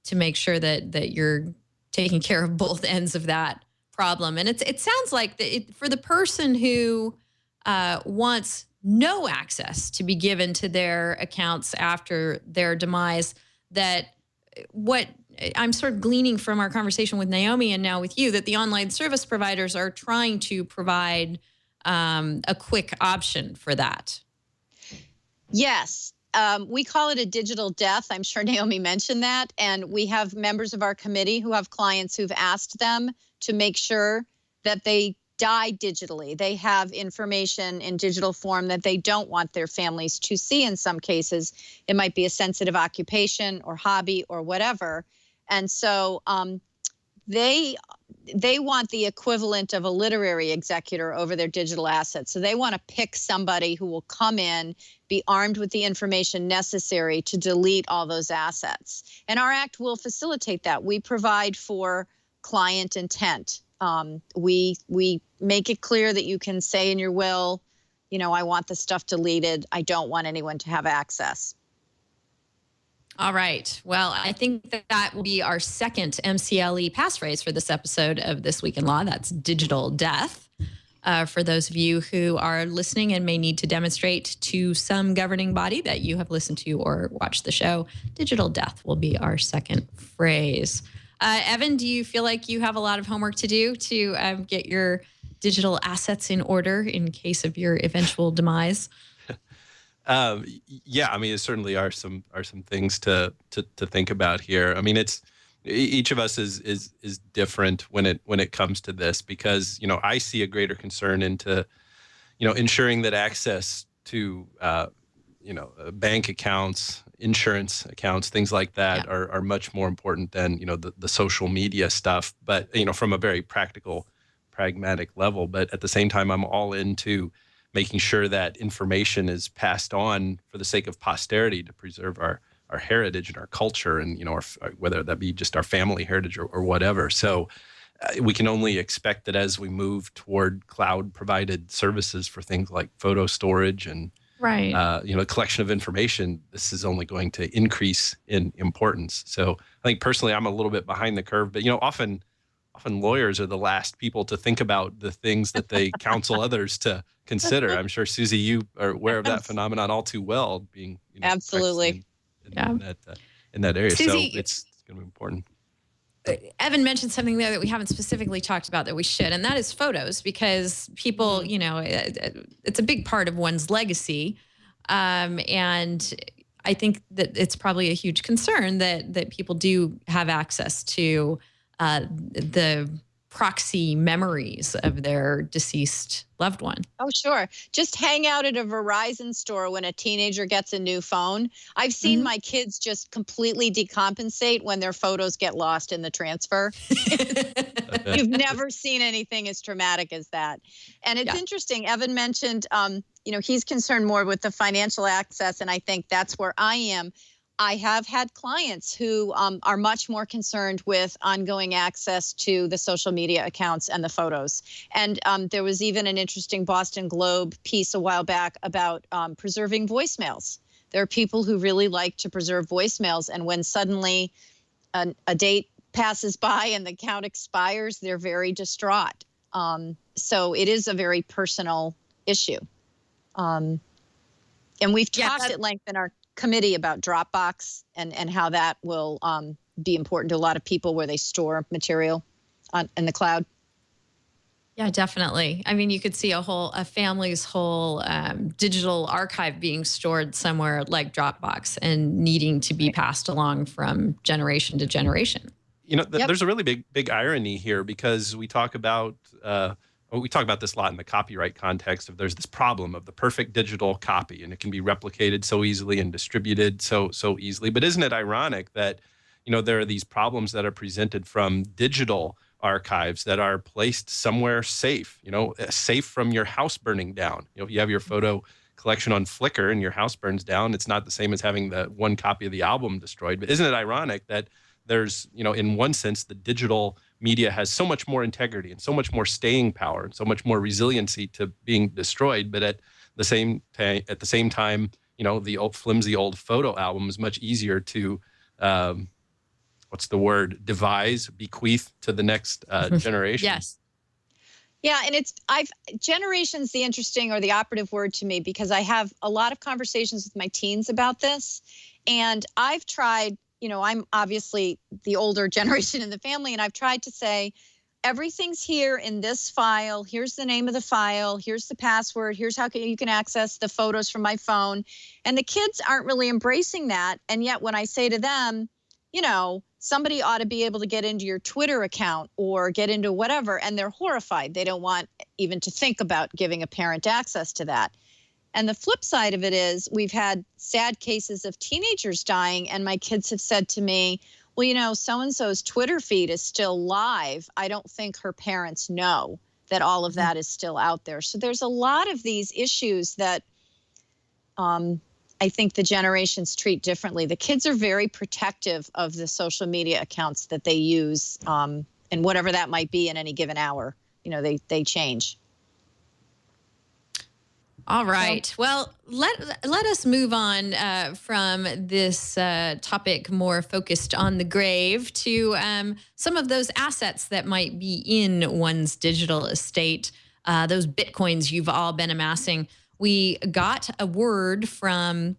To make sure that you're taking care of both ends of that problem. And it sounds like for the person who wants no access to be given to their accounts after their demise, that what I'm sort of gleaning from our conversation with Naomi and now with you, that the online service providers are trying to provide a quick option for that. Yes. We call it a digital death. I'm sure Naomi mentioned that. And we have members of our committee who have clients who've asked them to make sure that they die digitally. They have information in digital form that they don't want their families to see in some cases. It might be a sensitive occupation or hobby or whatever. And so they want the equivalent of a literary executor over their digital assets. So they want to pick somebody who will come in, be armed with the information necessary to delete all those assets. And our act will facilitate that. We provide for client intent. We make it clear that you can say in your will, I want the stuff deleted. I don't want anyone to have access. All right. Well, I think that will be our second MCLE passphrase for this episode of This Week in Law. That's digital death. For those of you who are listening and may need to demonstrate to some governing body that you have listened to or watched the show, digital death will be our second phrase. Evan, do you feel like you have a lot of homework to do to get your digital assets in order in case of your eventual demise? Yeah, I mean, it certainly are some things to think about here. I mean, it's each of us is different when it comes to this, because I see a greater concern into ensuring that access to bank accounts, insurance accounts, things like that are much more important than the social media stuff. But from a very practical, pragmatic level. But at the same time, I'm all into making sure that information is passed on for the sake of posterity to preserve our heritage and our culture, and whether that be just our family heritage or whatever. So we can only expect that as we move toward cloud provided services for things like photo storage and collection of information, this is only going to increase in importance. So I think personally I'm a little bit behind the curve, but often lawyers are the last people to think about the things that they counsel others to consider. I'm sure, Susie, you are aware of that phenomenon all too well, being absolutely in that area. Susie, so it's going to be important. Evan mentioned something there that we haven't specifically talked about that we should, and that is photos, because people, it's a big part of one's legacy. And I think that it's probably a huge concern that people do have access to the proxy memories of their deceased loved one. Oh, sure. Just hang out at a Verizon store when a teenager gets a new phone. I've seen my kids just completely decompensate when their photos get lost in the transfer. You've never seen anything as traumatic as that. And it's interesting. Evan mentioned, he's concerned more with the financial access, and I think that's where I am. I have had clients who are much more concerned with ongoing access to the social media accounts and the photos. And there was even an interesting Boston Globe piece a while back about preserving voicemails. There are people who really like to preserve voicemails, and when suddenly a date passes by and the account expires, they're very distraught. So it is a very personal issue. And we've talked at length in our committee about Dropbox and how that will be important to a lot of people where they store material in the cloud. Yeah, definitely. I mean, you could see a family's whole digital archive being stored somewhere like Dropbox and needing to be passed along from generation to generation. There's a really big irony here, because we talk about this a lot in the copyright context. Of there's this problem of the perfect digital copy, and it can be replicated so easily and distributed so easily. But isn't it ironic that there are these problems that are presented from digital archives that are placed somewhere safe, safe from your house burning down? If you have your photo collection on Flickr and your house burns down, it's not the same as having the one copy of the album destroyed. But isn't it ironic that there's, in one sense, the digital media has so much more integrity and so much more staying power and so much more resiliency to being destroyed, but at the same time, the old flimsy old photo album is much easier to devise, bequeath to the next generation. Yes. Yeah, and generation's the interesting or the operative word to me, because I have a lot of conversations with my teens about this, and I've tried. I'm obviously the older generation in the family, and I've tried to say, everything's here in this file. Here's the name of the file. Here's the password. Here's how you can access the photos from my phone. And the kids aren't really embracing that. And yet when I say to them, somebody ought to be able to get into your Twitter account or get into whatever, and they're horrified. They don't want even to think about giving a parent access to that. And the flip side of it is we've had sad cases of teenagers dying, and my kids have said to me, well, so-and-so's Twitter feed is still live. I don't think her parents know that all of that is still out there. So there's a lot of these issues that I think the generations treat differently. The kids are very protective of the social media accounts that they use, and whatever that might be in any given hour. They change. All right. Well, let us move on from this topic more focused on the grave to some of those assets that might be in one's digital estate, those Bitcoins you've all been amassing. We got a word from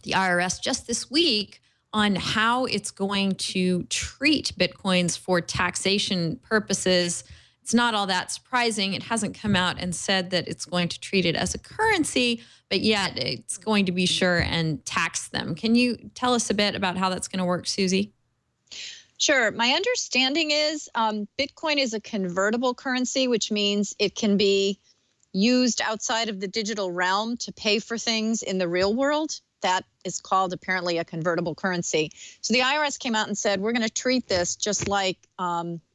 the IRS just this week on how it's going to treat Bitcoins for taxation purposes. It's not all that surprising. It hasn't come out and said that it's going to treat it as a currency, but yet it's going to be sure and tax them. Can you tell us a bit about how that's going to work, Susie? Sure. My understanding is Bitcoin is a convertible currency, which means it can be used outside of the digital realm to pay for things in the real world. That is called apparently a convertible currency. So the IRS came out and said, we're going to treat this just like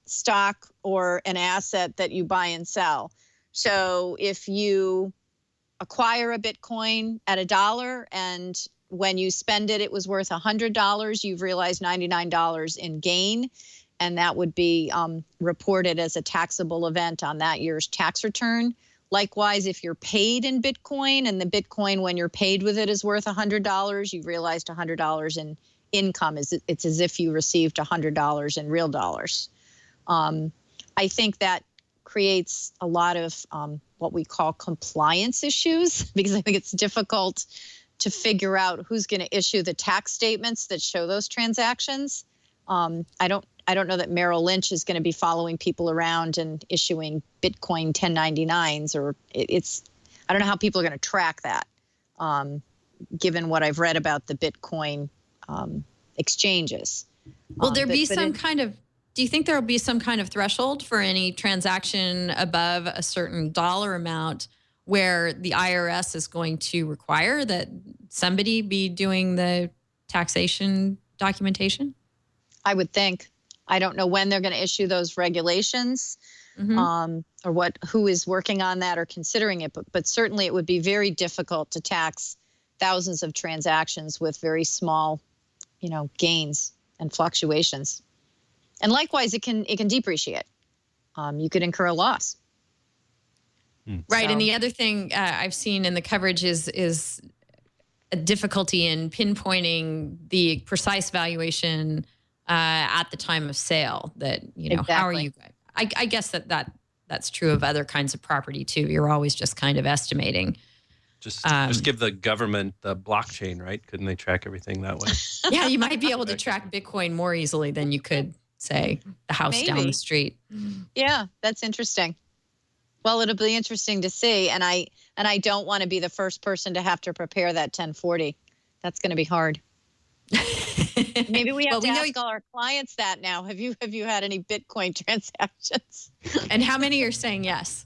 stock or an asset that you buy and sell. So if you acquire a Bitcoin at $1 and when you spend it, it was worth $100, you've realized $99 in gain, and that would be reported as a taxable event on that year's tax return. Likewise, if you're paid in Bitcoin and the Bitcoin, when you're paid with it, is worth $100, you've realized $100 in income. It's as if you received $100 in real dollars. I think that creates a lot of what we call compliance issues, because I think it's difficult to figure out who's going to issue the tax statements that show those transactions. I don't know that Merrill Lynch is going to be following people around and issuing Bitcoin 1099s, or I don't know how people are going to track that, given what I've read about the Bitcoin exchanges. Will there be some kind of, do you think there will be some kind of threshold for any transaction above a certain dollar amount where the IRS is going to require that somebody be doing the taxation documentation? I would think. I don't know when they're going to issue those regulations, or who is working on that or considering it, but certainly it would be very difficult to tax thousands of transactions with very small, gains and fluctuations. And likewise, it can depreciate. You could incur a loss. Right. So, and the other thing I've seen in the coverage is a difficulty in pinpointing the precise valuation at the time of sale. That, Exactly. How are you? I guess that's true of other kinds of property too. You're always just kind of estimating. Just give the government the blockchain, right? Couldn't they track everything that way? Yeah, you might be able to track Bitcoin more easily than you could, say, the house down the street. Yeah, that's interesting. Well, it'll be interesting to see, and I don't want to be the first person to have to prepare that 1040. That's going to be hard. Maybe we have to ask all our clients that now. Have you had any Bitcoin transactions? And how many are saying yes?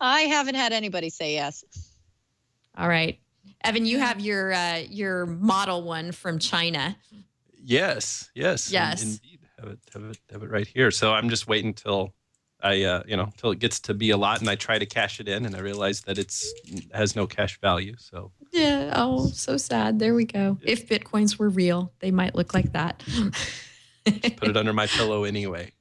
I haven't had anybody say yes. All right. Evan, you have your model one from China. Yes. Indeed. Have it right here. So I'm just waiting till till it gets to be a lot, and I try to cash it in, and I realize that has no cash value. So yeah. Oh, so sad. There we go. Yeah. If Bitcoins were real, they might look like that. Just put it under my pillow anyway.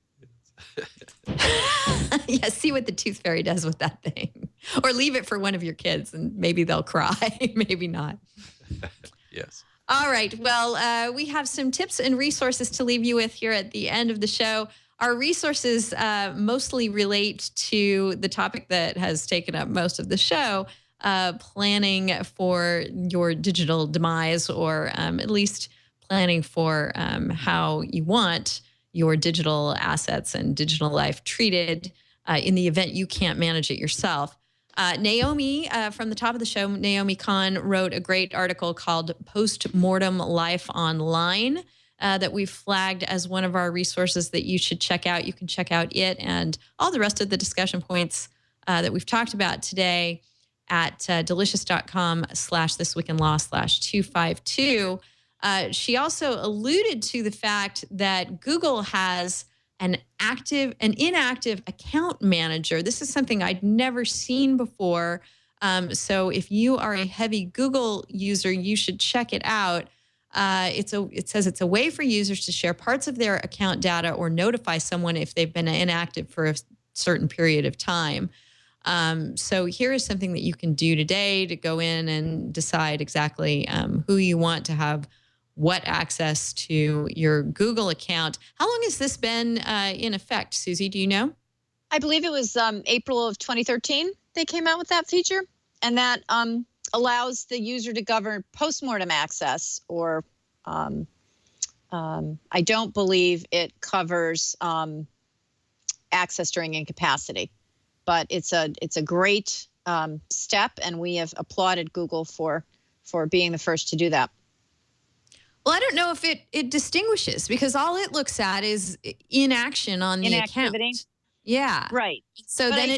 Yeah, see what the tooth fairy does with that thing. Or leave it for one of your kids and maybe they'll cry. Maybe not. Yes. All right. Well, we have some tips and resources to leave you with here at the end of the show. Our resources mostly relate to the topic that has taken up most of the show, planning for your digital demise, or at least planning for how you want your digital assets and digital life treated in the event you can't manage it yourself. Naomi, from the top of the show, Naomi Kahn wrote a great article called Postmortem Life Online that we've flagged as one of our resources that you should check out. You can check out it and all the rest of the discussion points that we've talked about today at delicious.com/thisweekinlaw/252. She also alluded to the fact that Google has an inactive account manager. This is something I'd never seen before. So if you are a heavy Google user, you should check it out. It says it's a way for users to share parts of their account data or notify someone if they've been inactive for a certain period of time. So here is something that you can do today to go in and decide exactly who you want to have what access to your Google account. How long has this been in effect, Susie? Do you know? I believe it was April of 2013 they came out with that feature, and that allows the user to govern postmortem access, or I don't believe it covers access during incapacity, but it's a great step, and we have applauded Google for being the first to do that. Well, I don't know if it distinguishes, because all it looks at is inaction on the account. Yeah. Right. So but then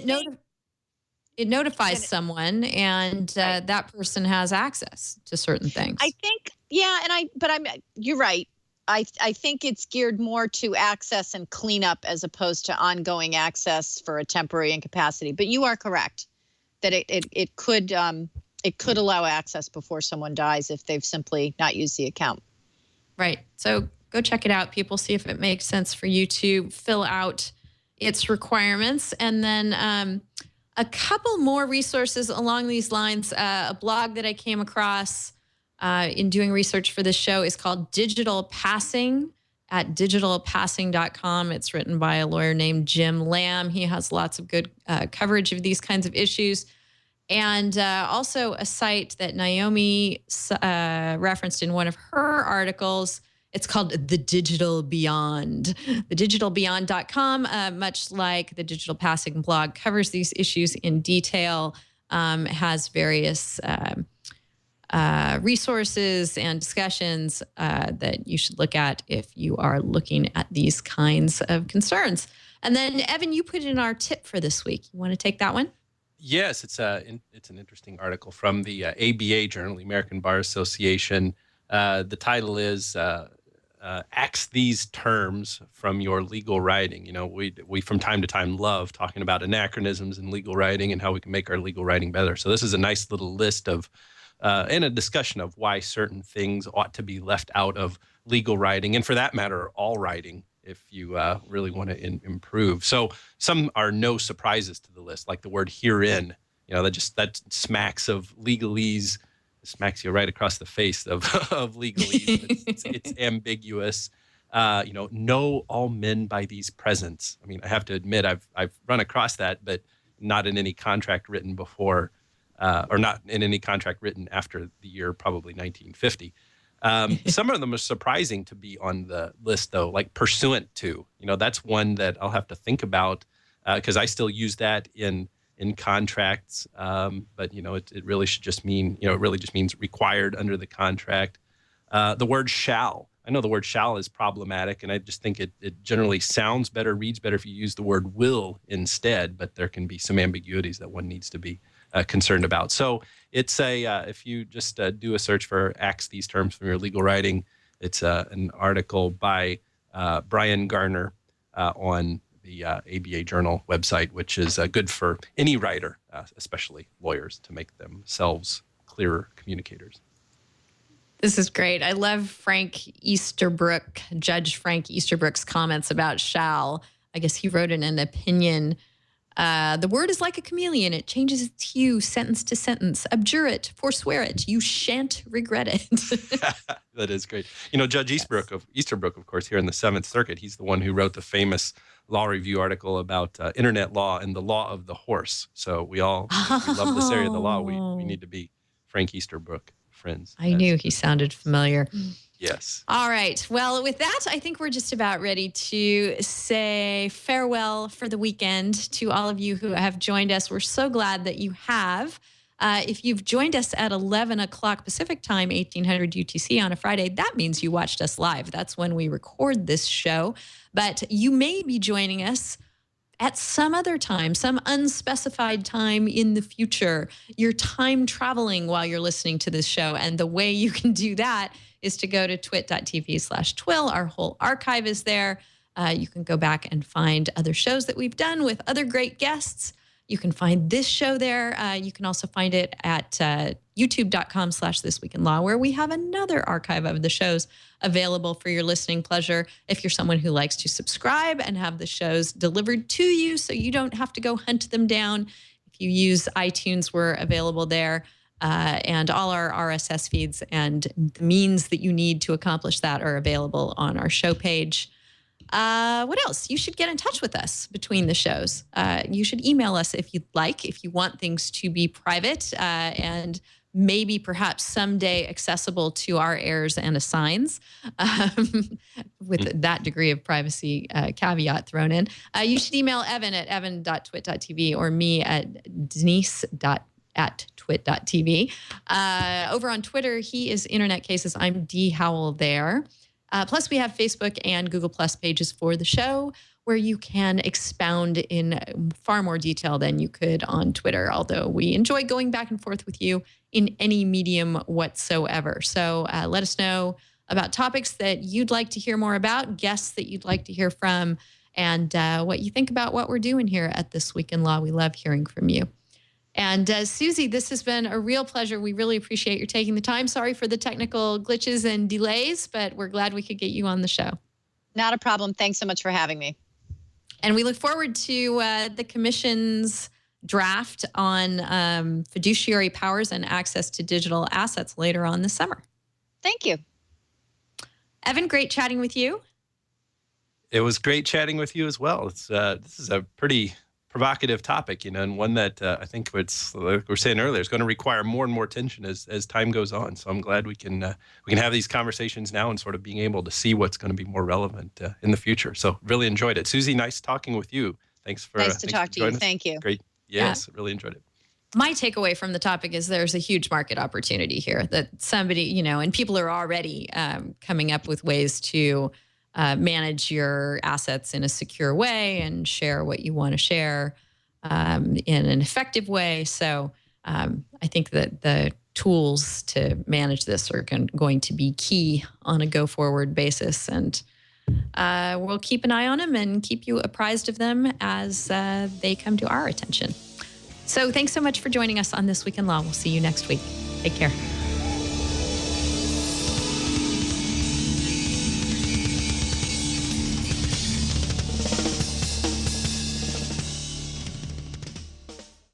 it notifies someone, and that person has access to certain things. I think, yeah, you're right. I think it's geared more to access and cleanup as opposed to ongoing access for a temporary incapacity. But you are correct that it could allow access before someone dies if they've simply not used the account. Right. So go check it out, people. See if it makes sense for you to fill out its requirements. And then a couple more resources along these lines. A blog that I came across in doing research for this show is called Digital Passing at digitalpassing.com. It's written by a lawyer named Jim Lamb. He has lots of good coverage of these kinds of issues. And also a site that Naomi referenced in one of her articles. It's called The Digital Beyond. TheDigitalBeyond.com, much like the Digital Passing blog, covers these issues in detail, has various resources and discussions that you should look at if you are looking at these kinds of concerns. And then, Evan, you put in our tip for this week. You want to take that one? Yes, it's an interesting article from the ABA Journal, the American Bar Association. The title is "Axe These Terms from Your Legal Writing." You know, we from time to time love talking about anachronisms in legal writing and how we can make our legal writing better. So this is a nice little list of and a discussion of why certain things ought to be left out of legal writing, and for that matter, all writing, if you really want to improve. So some are no surprises to the list, like the word herein. You know, that smacks of legalese, smacks you right across the face of legalese. It's ambiguous. Know all men by these presents. I mean, I have to admit, I've run across that, but not in any contract written before or not in any contract written after the year probably 1950. Some of them are surprising to be on the list, though, like pursuant to. That's one that I'll have to think about because I still use that in contracts. But it really should just mean it really just means required under the contract. The word shall. I know the word shall is problematic, and I just think it generally sounds better, reads better if you use the word will instead, but there can be some ambiguities that one needs to be concerned about. So it's if you just do a search for axe these terms from your legal writing, it's an article by Brian Garner on the ABA Journal website, which is good for any writer, especially lawyers, to make themselves clearer communicators. This is great. I love Judge Frank Easterbrook's comments about shall. I guess he wrote in an opinion, the word is like a chameleon. It changes its hue sentence to sentence. Abjure it, forswear it. You shan't regret it. That is great. Judge Easterbrook, of course, here in the Seventh Circuit, he's the one who wrote the famous law review article about internet law and the law of the horse. So we love this area of the law. We need to be Frank Easterbrook friends. I knew he sounded familiar. Yes. All right. Well, with that, I think we're just about ready to say farewell for the weekend to all of you who have joined us. We're so glad that you have. If you've joined us at 11 o'clock Pacific time, 1800 UTC on a Friday, that means you watched us live. That's when we record this show. But you may be joining us at some other time, some unspecified time in the future. You're time traveling while you're listening to this show. And the way you can do that is to go to twit.tv/twill. Our whole archive is there. You can go back and find other shows that we've done with other great guests. You can find this show there. You can also find it at youtube.com/thisweekinlaw, where we have another archive of the shows available for your listening pleasure. If you're someone who likes to subscribe and have the shows delivered to you so you don't have to go hunt them down, if you use iTunes, we're available there. And all our RSS feeds and the means that you need to accomplish that are available on our show page. What else? You should get in touch with us between the shows. You should email us if you'd like, if you want things to be private and maybe perhaps someday accessible to our heirs and assigns with that degree of privacy caveat thrown in. You should email Evan at evan.twit.tv or me at denise.twit.tv. Over on Twitter, he is Internet Cases. I'm D. Howell there. Plus, we have Facebook and Google Plus pages for the show where you can expound in far more detail than you could on Twitter, although we enjoy going back and forth with you in any medium whatsoever. So let us know about topics that you'd like to hear more about, guests that you'd like to hear from, and what you think about what we're doing here at This Week in Law. We love hearing from you. And Susie, this has been a real pleasure. We really appreciate your taking the time. Sorry for the technical glitches and delays, but we're glad we could get you on the show. Not a problem. Thanks so much for having me. And we look forward to the Commission's draft on fiduciary powers and access to digital assets later on this summer. Thank you. Evan, great chatting with you. It was great chatting with you as well. This is a pretty provocative topic, and one that I think it's, like we were saying earlier, is going to require more and more attention as time goes on. So I'm glad we can have these conversations now and sort of being able to see what's going to be more relevant in the future. So really enjoyed it. Susie, nice talking with you. Thanks for nice to talk to you. Us. Thank you. Great. Yes, really enjoyed it. My takeaway from the topic is there's a huge market opportunity here that somebody, and people are already coming up with ways to manage your assets in a secure way and share what you want to share in an effective way. So I think that the tools to manage this are going to be key on a go-forward basis. And we'll keep an eye on them and keep you apprised of them as they come to our attention. So thanks so much for joining us on This Week in Law. We'll see you next week. Take care.